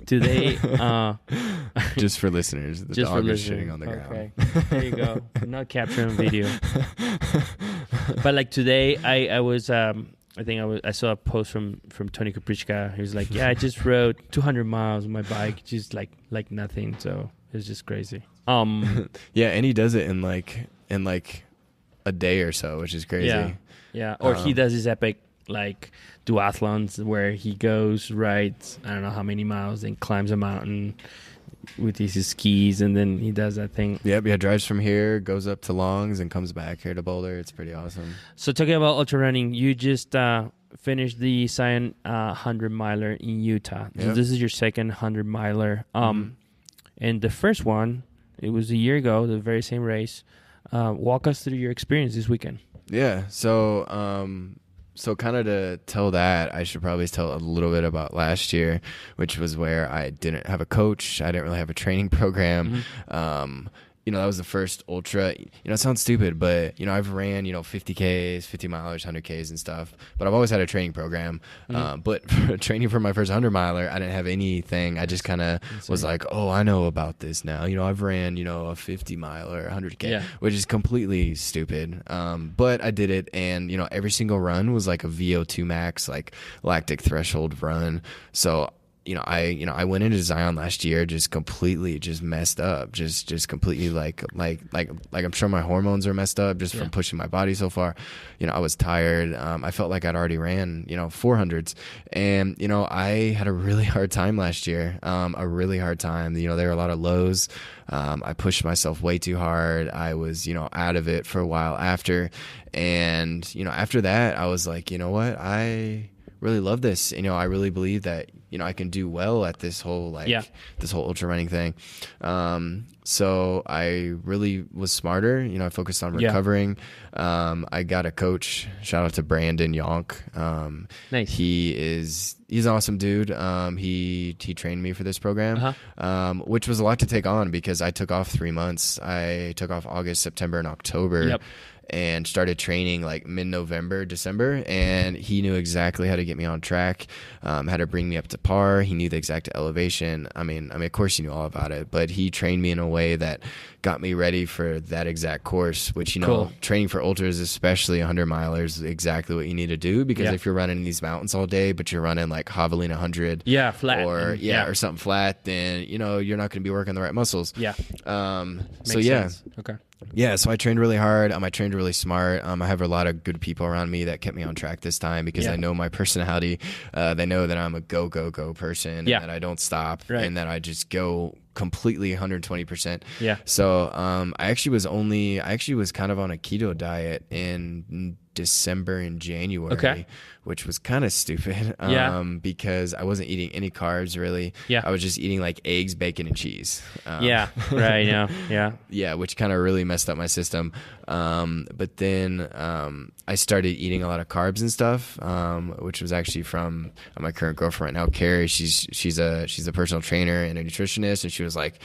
Today, just for listeners, the dog is shitting on the ground. There you go. I'm not capturing video. But like today, I saw a post from Tony Kaprichka. He was like, "Yeah, I just rode 200 miles on my bike, just like nothing." So it was just crazy. Yeah, and he does it in like a day or so, which is crazy. Yeah. Or he does his epic like duathlons where he goes, rides, I don't know how many miles, then climbs a mountain, with his skis, and then he does that thing. Yep, yeah, drives from here, goes up to Longs, and comes back here to Boulder. It's pretty awesome. So talking about ultra running, you just finished the Zion 100-miler in Utah. Yep. So this is your second 100-miler. And the first one, it was a year ago, the very same race. Walk us through your experience this weekend. Yeah, so kind of to tell that, I should probably tell a little bit about last year, which was where I didn't have a coach. I didn't really have a training program. That was the first ultra. It sounds stupid, but, I've ran, 50Ks, 50 milers, 100Ks and stuff. But I've always had a training program. But for training for my first 100-miler, I didn't have anything. I just kind of was like, oh, I know about this now. I've ran, a 50 miler, 100K, which is completely stupid. But I did it, and, every single run was like a VO2 max, like lactic threshold run. So I went into Zion last year just completely messed up, just completely like I'm sure my hormones are messed up just from pushing my body so far. I was tired. I felt like I'd already ran 400s, and I had a really hard time last year. A really hard time. There were a lot of lows. I pushed myself way too hard. I was out of it for a while after, and after that I was like, you know what, I really love this. I really believe that I can do well at this whole this whole ultra running thing. So I really was smarter. I focused on recovering. I got a coach. Shout out to Brandon Yonk. Nice. He's an awesome dude. He trained me for this program, which was a lot to take on because I took off 3 months. I took off August, September, and October. And started training like mid-November, December, and he knew exactly how to get me on track, how to bring me up to par. He knew the exact elevation. I mean, of course he knew all about it, but he trained me in a way that got me ready for that exact course, which, training for ultras, especially 100-milers, is exactly what you need to do, because if you're running in these mountains all day, but you're running like Javelina 100 flat, or something flat, then, you're not going to be working the right muscles. Sense. Okay. Yeah, so I trained really hard. I trained really smart. I have a lot of good people around me that kept me on track this time because I know my personality. They know that I'm a go person, and that I don't stop, and that I just go completely 120%. So I actually was kind of on a keto diet in December and January, which was kind of stupid because I wasn't eating any carbs really. I was just eating like eggs, bacon, and cheese. Which kind of really messed up my system. But then I started eating a lot of carbs and stuff, which was actually from my current girlfriend right now, Carrie. She's a personal trainer and a nutritionist, and she was like,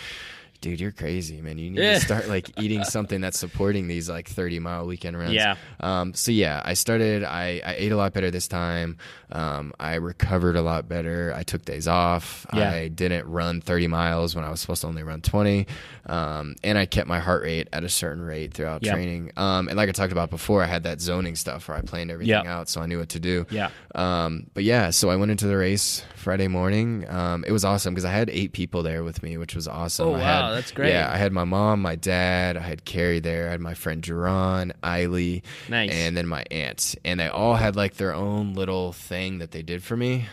dude, you're crazy, man. You need to start like eating something that's supporting these like 30-mile weekend runs. I started, I ate a lot better this time. I recovered a lot better. I took days off. I didn't run 30 miles when I was supposed to only run 20. And I kept my heart rate at a certain rate throughout training. And like I talked about before, I had that zoning stuff where I planned everything out, so I knew what to do. So I went into the race Friday morning. It was awesome because I had 8 people there with me, which was awesome. Oh, wow. That's great. Yeah, I had my mom, my dad, I had Carrie there, I had my friend Jerron, Eiley, and then my aunt. And they all had like their own little thing that they did for me.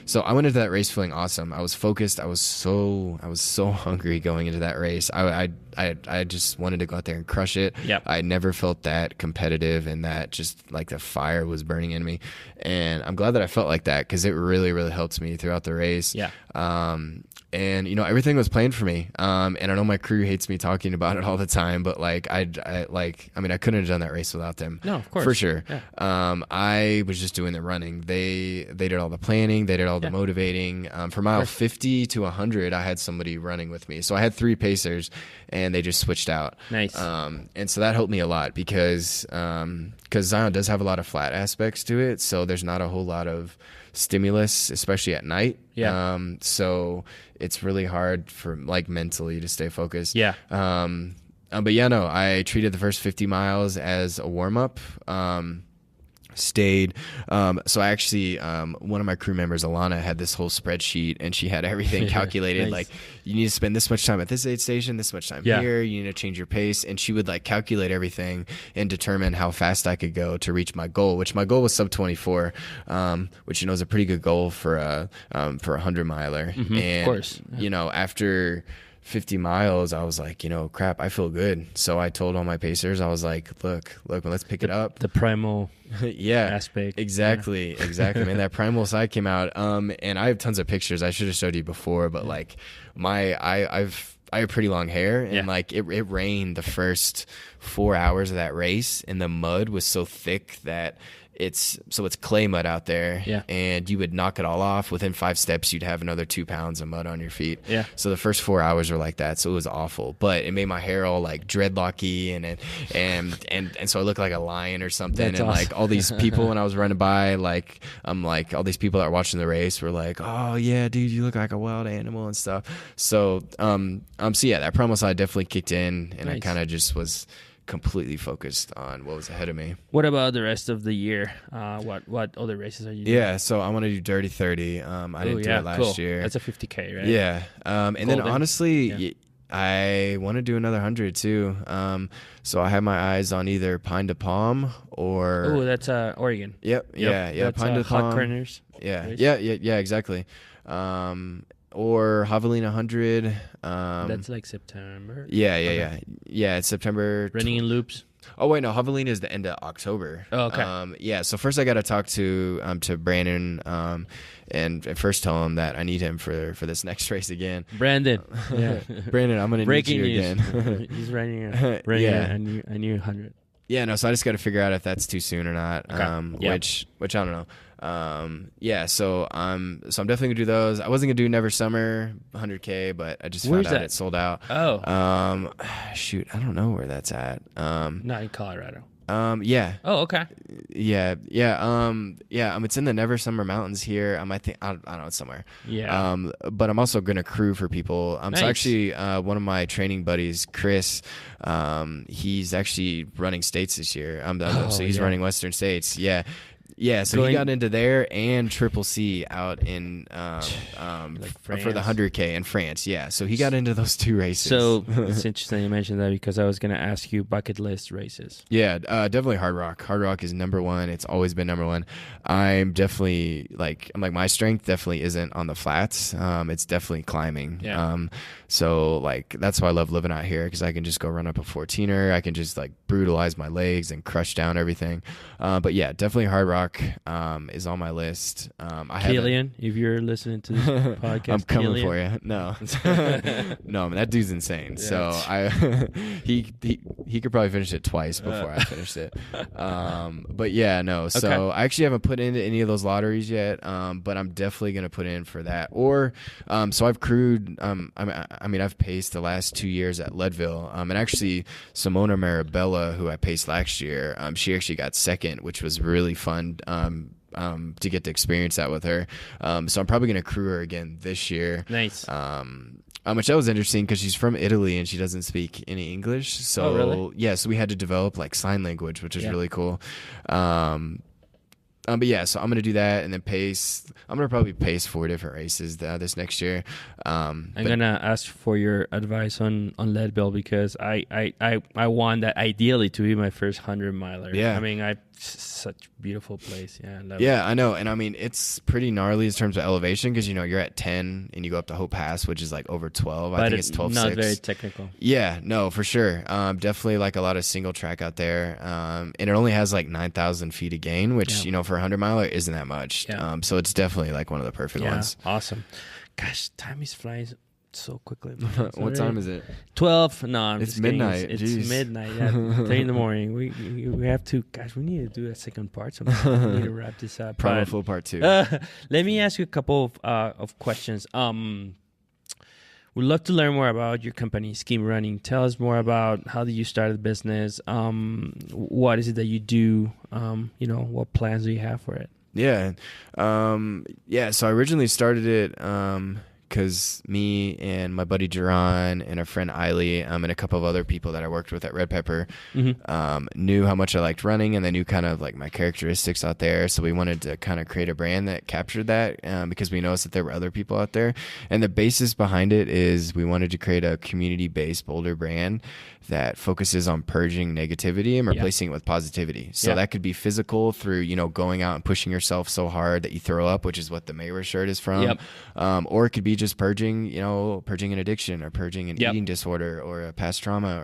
So I went into that race feeling awesome. I was focused. I was so hungry going into that race. I just wanted to go out there and crush it. I never felt that competitive, and that just like the fire was burning in me. And I'm glad that I felt like that because it really, really helped me throughout the race. And everything was planned for me. And I know my crew hates me talking about it all the time, but like I couldn't have done that race without them. No, of course, for sure. I was just doing the running. They did all the planning. They did all the motivating. For mile 50 to 100, I had somebody running with me. So I had 3 pacers, and they just switched out. Nice. And so that helped me a lot because Zion does have a lot of flat aspects to it. So there's not a whole lot of stimulus, especially at night. So it's really hard for like mentally to stay focused. I treated the first 50 miles as a warm up. stayed. So I actually, one of my crew members, Alana, had this whole spreadsheet, and she had everything calculated. Nice. Like, you need to spend this much time at this aid station, this much time here, you need to change your pace. And she would like calculate everything and determine how fast I could go to reach my goal, which my goal was sub 24, which, you know, is a pretty good goal for a 100 miler. Mm-hmm, and, of course. You know, after 50 miles, I was like, you know, crap, I feel good. So I told all my pacers, I was like, look, let's pick it up. The primal aspect. Exactly. Man, that primal side came out. And I have tons of pictures. I should have showed you before, but like I have pretty long hair, and like it rained the first 4 hours of that race, and the mud was so thick that it's clay mud out there, and you would knock it all off. Within 5 steps, you'd have another 2 pounds of mud on your feet. Yeah. So the first 4 hours were like that. So it was awful, but it made my hair all like dreadlocky, and so I looked like a lion or something. That's and awesome. Like all these people when I was running by, like all these people that were watching the race were like, "Oh yeah, dude, you look like a wild animal and stuff." So so yeah, that promo side definitely kicked in, and nice. I kind of just was completely focused on what was ahead of me. What about the rest of the year? What other races are you doing? Yeah, so I want to do Dirty 30. I didn't do it last year. That's a 50K, right? Yeah. And Golden. Then honestly, I want to do another 100 too. So I have my eyes on either Pine to Palm or... Oh, that's Oregon. Yep. Yeah. That's Pine to Palm. Hot Corners. Yeah, exactly. Or Javelina 100. That's like September. Yeah. It's September. Running in loops. Oh wait, no, Javelina is the end of October. Oh, okay. Yeah. So first I got to talk to Brandon, and first tell him that I need him for this next race again. Brandon. Yeah. Brandon, I'm gonna need you again. He's running a new 100. Yeah. No. So I just got to figure out if that's too soon or not. Okay. Which I don't know. So I'm definitely gonna do those. I wasn't gonna do Never Summer 100K, but I just found out it sold out. Oh. Shoot, I don't know where that's at. Not in Colorado. Yeah. Oh, okay. Yeah. It's in the Never Summer Mountains here. I don't know, it's somewhere. Yeah. But I'm also gonna crew for people. Nice. So actually, one of my training buddies, Chris, he's actually running states this year. So he's running Western States. Yeah. Yeah, so he got into there and Triple C out in for the 100K in France. Yeah, so he got into those two races. So it's interesting you mentioned that because I was going to ask you bucket list races. Yeah, definitely Hard Rock. Hard Rock is number one. It's always been number one. I'm definitely my strength definitely isn't on the flats. It's definitely climbing. Yeah. So like that's why I love living out here because I can just go run up a 14er. I can just like brutalize my legs and crush down everything. But yeah, definitely Hard Rock is on my list. Killian, if you're listening to this podcast, I'm coming for you. No, no, man, that dude's insane. Yeah. So he could probably finish it twice before I finished it. But yeah, no. So okay. I actually haven't put into any of those lotteries yet. But I'm definitely gonna put in for that. Or so I've crewed. I've paced the last 2 years at Leadville. And actually Simona Marabella, who I paced last year, she actually got second, which was really fun. To get to experience that with her. So I'm probably going to crew her again this year. Nice. Which that was interesting because she's from Italy and she doesn't speak any English. So really? Yeah, so we had to develop like sign language, which is really cool. But yeah, so I'm going to do that and then pace. I'm going to probably pace 4 different races this next year. I'm going to ask for your advice on Leadville because I want that ideally to be my first 100 miler. Yeah. I mean, such beautiful place. Yeah. Yeah, I know. And I mean, it's pretty gnarly in terms of elevation because, you're at 10 and you go up to Hope Pass, which is like over 12. But I think it's 12.6. Not very technical. Yeah, no, for sure. Definitely like a lot of single track out there. And it only has like 9,000 feet of gain, which, for a 100 miler isn't that much. Yeah. So it's definitely like one of the perfect ones. Awesome. Gosh, time is flying so quickly. What time is it? 12. No, it's midnight. It's midnight. Yeah, 3 in the morning. We have to. Gosh, we need to do a second part sometime. We need to wrap this up. Primal Flow part 2. Let me ask you a couple of questions. We'd love to learn more about your company, Scheme Running. Tell us more about how did you start the business. What is it that you do? What plans do you have for it? Yeah. So I originally started it because me and my buddy Jerron and our friend Eiley and a couple of other people that I worked with at Red Pepper knew how much I liked running, and they knew kind of like my characteristics out there. So we wanted to kind of create a brand that captured that because we noticed that there were other people out there. And the basis behind it is we wanted to create a community-based boulder brand that focuses on purging negativity and replacing it with positivity. So that could be physical through, you know, going out and pushing yourself so hard that you throw up, which is what the Mayweather shirt is from. Or it could be just purging, you know, purging an addiction or purging an eating disorder or a past trauma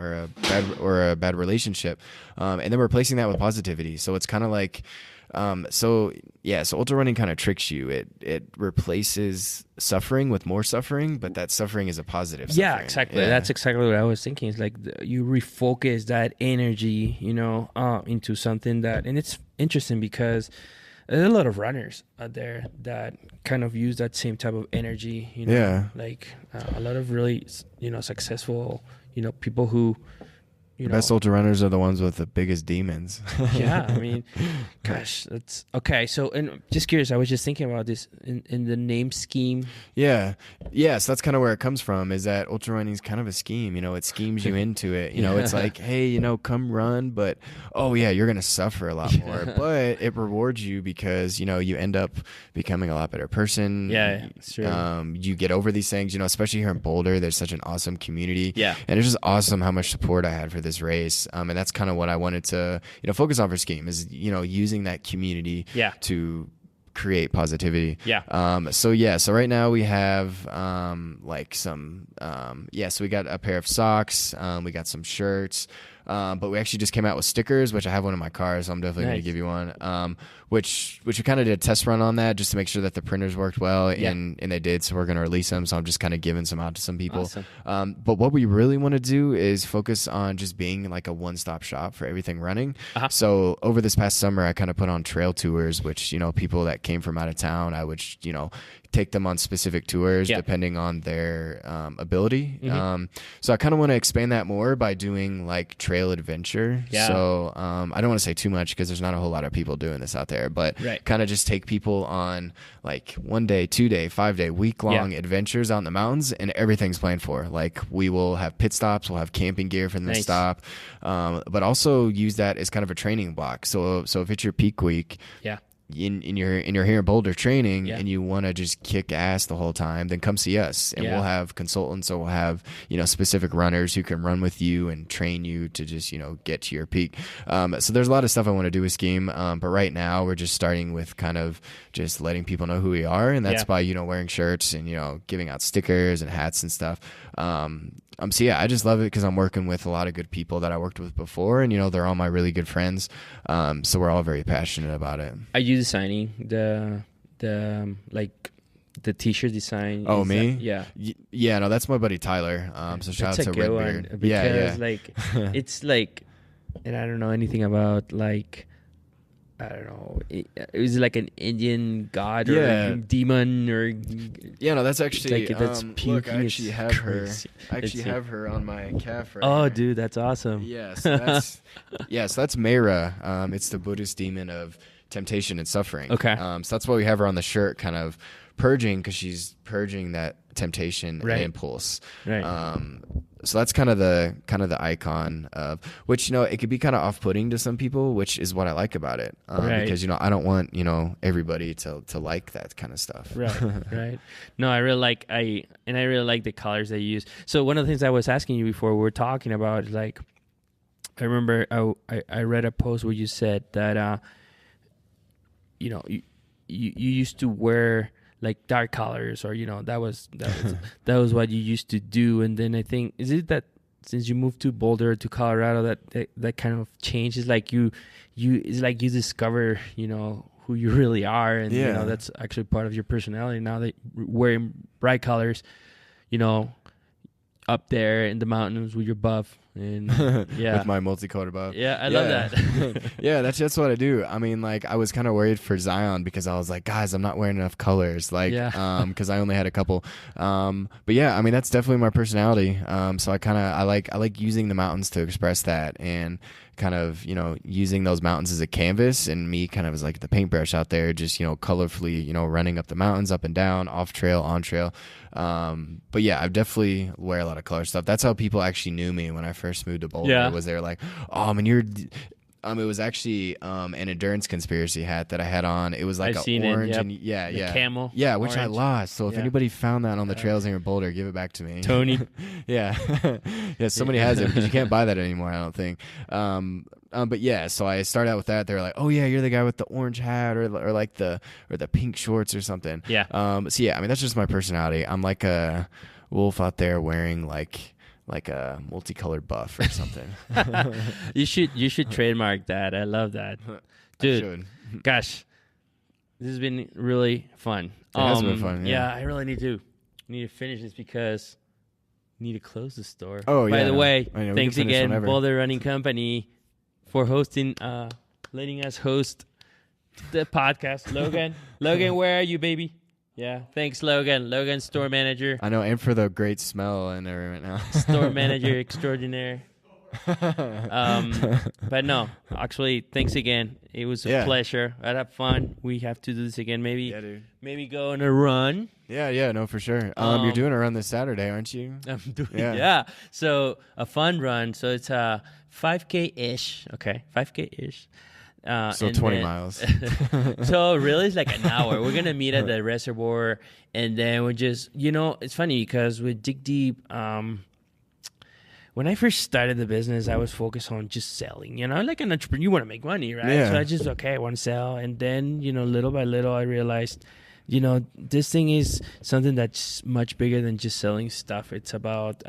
or a bad relationship. And then replacing that with positivity. So it's kind of like, so ultra running kind of tricks you. It replaces suffering with more suffering, but that suffering is a positive suffering. Yeah, exactly. That's exactly what I was thinking. It's like you refocus that energy, you know, into something that, and it's interesting because there's a lot of runners out there that kind of use that same type of energy, you know, like a lot of really, you know, successful, you know, people who, you know, best ultra runners are the ones with the biggest demons. Yeah, I mean, gosh, that's okay. So, and just curious, I was just thinking about this in the name scheme. So that's kind of where it comes from. Is that ultra running is kind of a scheme? You know, it schemes you into it. You know, it's like, hey, you know, come run, but oh yeah, you're gonna suffer a lot more. But it rewards you because you know you end up becoming a lot better person. Yeah, sure. You get over these things. You know, especially here in Boulder, there's such an awesome community. Yeah, and it's just awesome how much support I had for this race, and that's kind of what I wanted to, you know, focus on for Scheme is, you know, using that community to create positivity. So right now we have like some so we got a pair of socks, we got some shirts, but we actually just came out with stickers, which I have one in my car, so I'm definitely going to give you one. Which we kind of did a test run on that just to make sure that the printers worked well, and they did. So we're going to release them. So I'm just kind of giving some out to some people. Awesome. But what we really want to do is focus on just being like a one-stop shop for everything running. So over this past summer, I kind of put on trail tours, which, you know, people that came from out of town, I would, you know, take them on specific tours depending on their ability. So I kind of want to expand that more by doing like trail adventure. So I don't want to say too much because there's not a whole lot of people doing this out there, but kind of just take people on like 1 day, 2 day, 5 day, week-long adventures out in the mountains, and everything's planned for. Like we will have pit stops, we'll have camping gear for them to stop, but also use that as kind of a training block. So if it's your peak week, in your here in Boulder training and you want to just kick ass the whole time, then come see us, and we'll have consultants, or we'll have, you know, specific runners who can run with you and train you to just, you know, get to your peak. So there's a lot of stuff I want to do with Scheme, but right now we're just starting with kind of just letting people know who we are, and that's by, you know, wearing shirts and, you know, giving out stickers and hats and stuff. So I just love it because I'm working with a lot of good people that I worked with before, and, you know, they're all my really good friends. So we're all very passionate about it. Are you designing the like the t-shirt design? Oh, me? Yeah, no, that's my buddy Tyler. So shout out to Redbeard. Because like it's like, and I don't know anything about like, I don't know. It was like an Indian god or a demon or. Yeah, no, that's actually. Like, that's look, I actually have her. I actually have her on my calf right Oh, here. dude, that's awesome. Yeah, so that's so that's Mayra. It's the Buddhist demon of temptation and suffering. Okay. So that's why we have her on the shirt, kind of purging, because she's purging that temptation and impulse. Right. So that's kind of the icon of which, you know, it could be kind of off-putting to some people, which is what I like about it. Because, you know, I don't want, you know, everybody to like that kind of stuff. Right. No, I really like the colors they use. So one of the things I was asking you before we were talking about is like, I remember I read a post where you said that you know, you used to wear like dark colors, or, you know, that was what you used to do. And then I think, is it that since you moved to Boulder to Colorado that kind of changed? It's like you discover, you know, who you really are, and you know, that's actually part of your personality now, that wearing bright colors, you know, up there in the mountains with your buff. And with my multicolored buff. I love that. Yeah, that's what I do. I mean, like, I was kind of worried for Zion because I was like, guys, I'm not wearing enough colors, like, because I only had a couple. But yeah, I mean, that's definitely my personality. So I like using the mountains to express that, and kind of, you know, using those mountains as a canvas, and me kind of as like the paintbrush out there, just, you know, colorfully, you know, running up the mountains, up and down, off trail, on trail. But yeah, I definitely wear a lot of color stuff. That's how people actually knew me when I first moved to Boulder. Was they were like, oh man, it was actually an endurance conspiracy hat that I had on. It was like an orange and the camel. Yeah, which orange. I lost. So if anybody found that on the trails near Boulder, give it back to me. Tony. Yeah. Somebody has it because you can't buy that anymore, I don't think. But yeah, so I started out with that. They were like, "Oh yeah, you're the guy with the orange hat or like the pink shorts or something." Yeah. So yeah, I mean that's just my personality. I'm like a wolf out there wearing like a multicolored buff or something. You should trademark that. I love that, dude. Gosh, this has been really fun. It has been fun. Yeah, I really need to finish this because I need to close the store. Oh yeah. By the way, thanks again, Boulder Running Company, for hosting, letting us host the podcast. Logan, where are you, baby? Yeah, thanks, Logan, store manager. I know, and for the great smell and everything right now. Store manager extraordinaire. But no, actually, thanks again. It was a pleasure. I had fun. We have to do this again. Maybe go on a run. Yeah, no, for sure. You're doing a run this Saturday, aren't you? I'm doing, yeah. So a fun run. So it's a 5K-ish. Okay, 5K-ish. So 20 miles. So really it's like an hour. We're going to meet at the reservoir, and then we just, you know, it's funny because with Dig Deep, when I first started the business, I was focused on just selling, you know, like an entrepreneur, you want to make money, right? Yeah. So I want to sell. And then, you know, little by little, I realized, you know, this thing is something that's much bigger than just selling stuff. It's about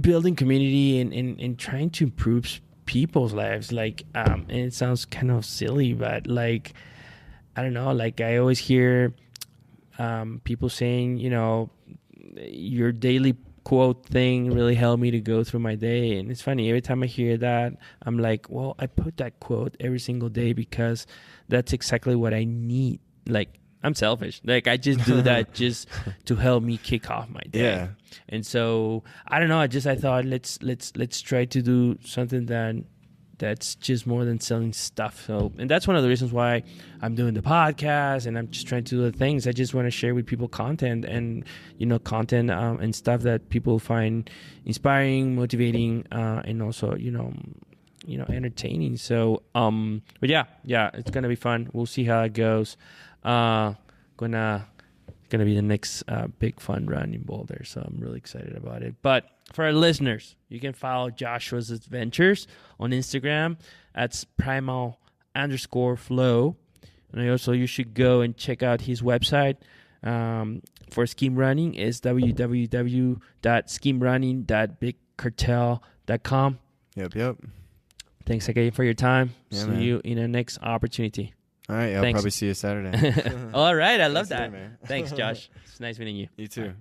building community and trying to improve people's lives. Like, and it sounds kind of silly, but like, I don't know, like I always hear people saying, you know, your daily quote thing really helped me to go through my day. And it's funny, every time I hear that, I'm like, well, I put that quote every single day because that's exactly what I need. Like, I'm selfish. Like, I just do that just to help me kick off my day. Yeah. And so I don't know. I thought let's try to do something that's just more than selling stuff. So, and that's one of the reasons why I'm doing the podcast, and I'm just trying to do the things. I just want to share with people content and, you know, and stuff that people find inspiring, motivating, and also, you know, entertaining. So, but yeah, it's going to be fun. We'll see how it goes. Gonna be the next big fun run in Boulder, so I'm really excited about it. But for our listeners, you can follow Joshua's Adventures on Instagram. That's Primal_Flow, and you should go and check out his website for Scheme Running is www.schemerunning.bigcartel.com. Yep. Thanks again for your time. Yeah, See you in the next opportunity. All right, I'll probably see you Saturday. All right, I love that. Man. Thanks, Josh. It's nice meeting you. You too.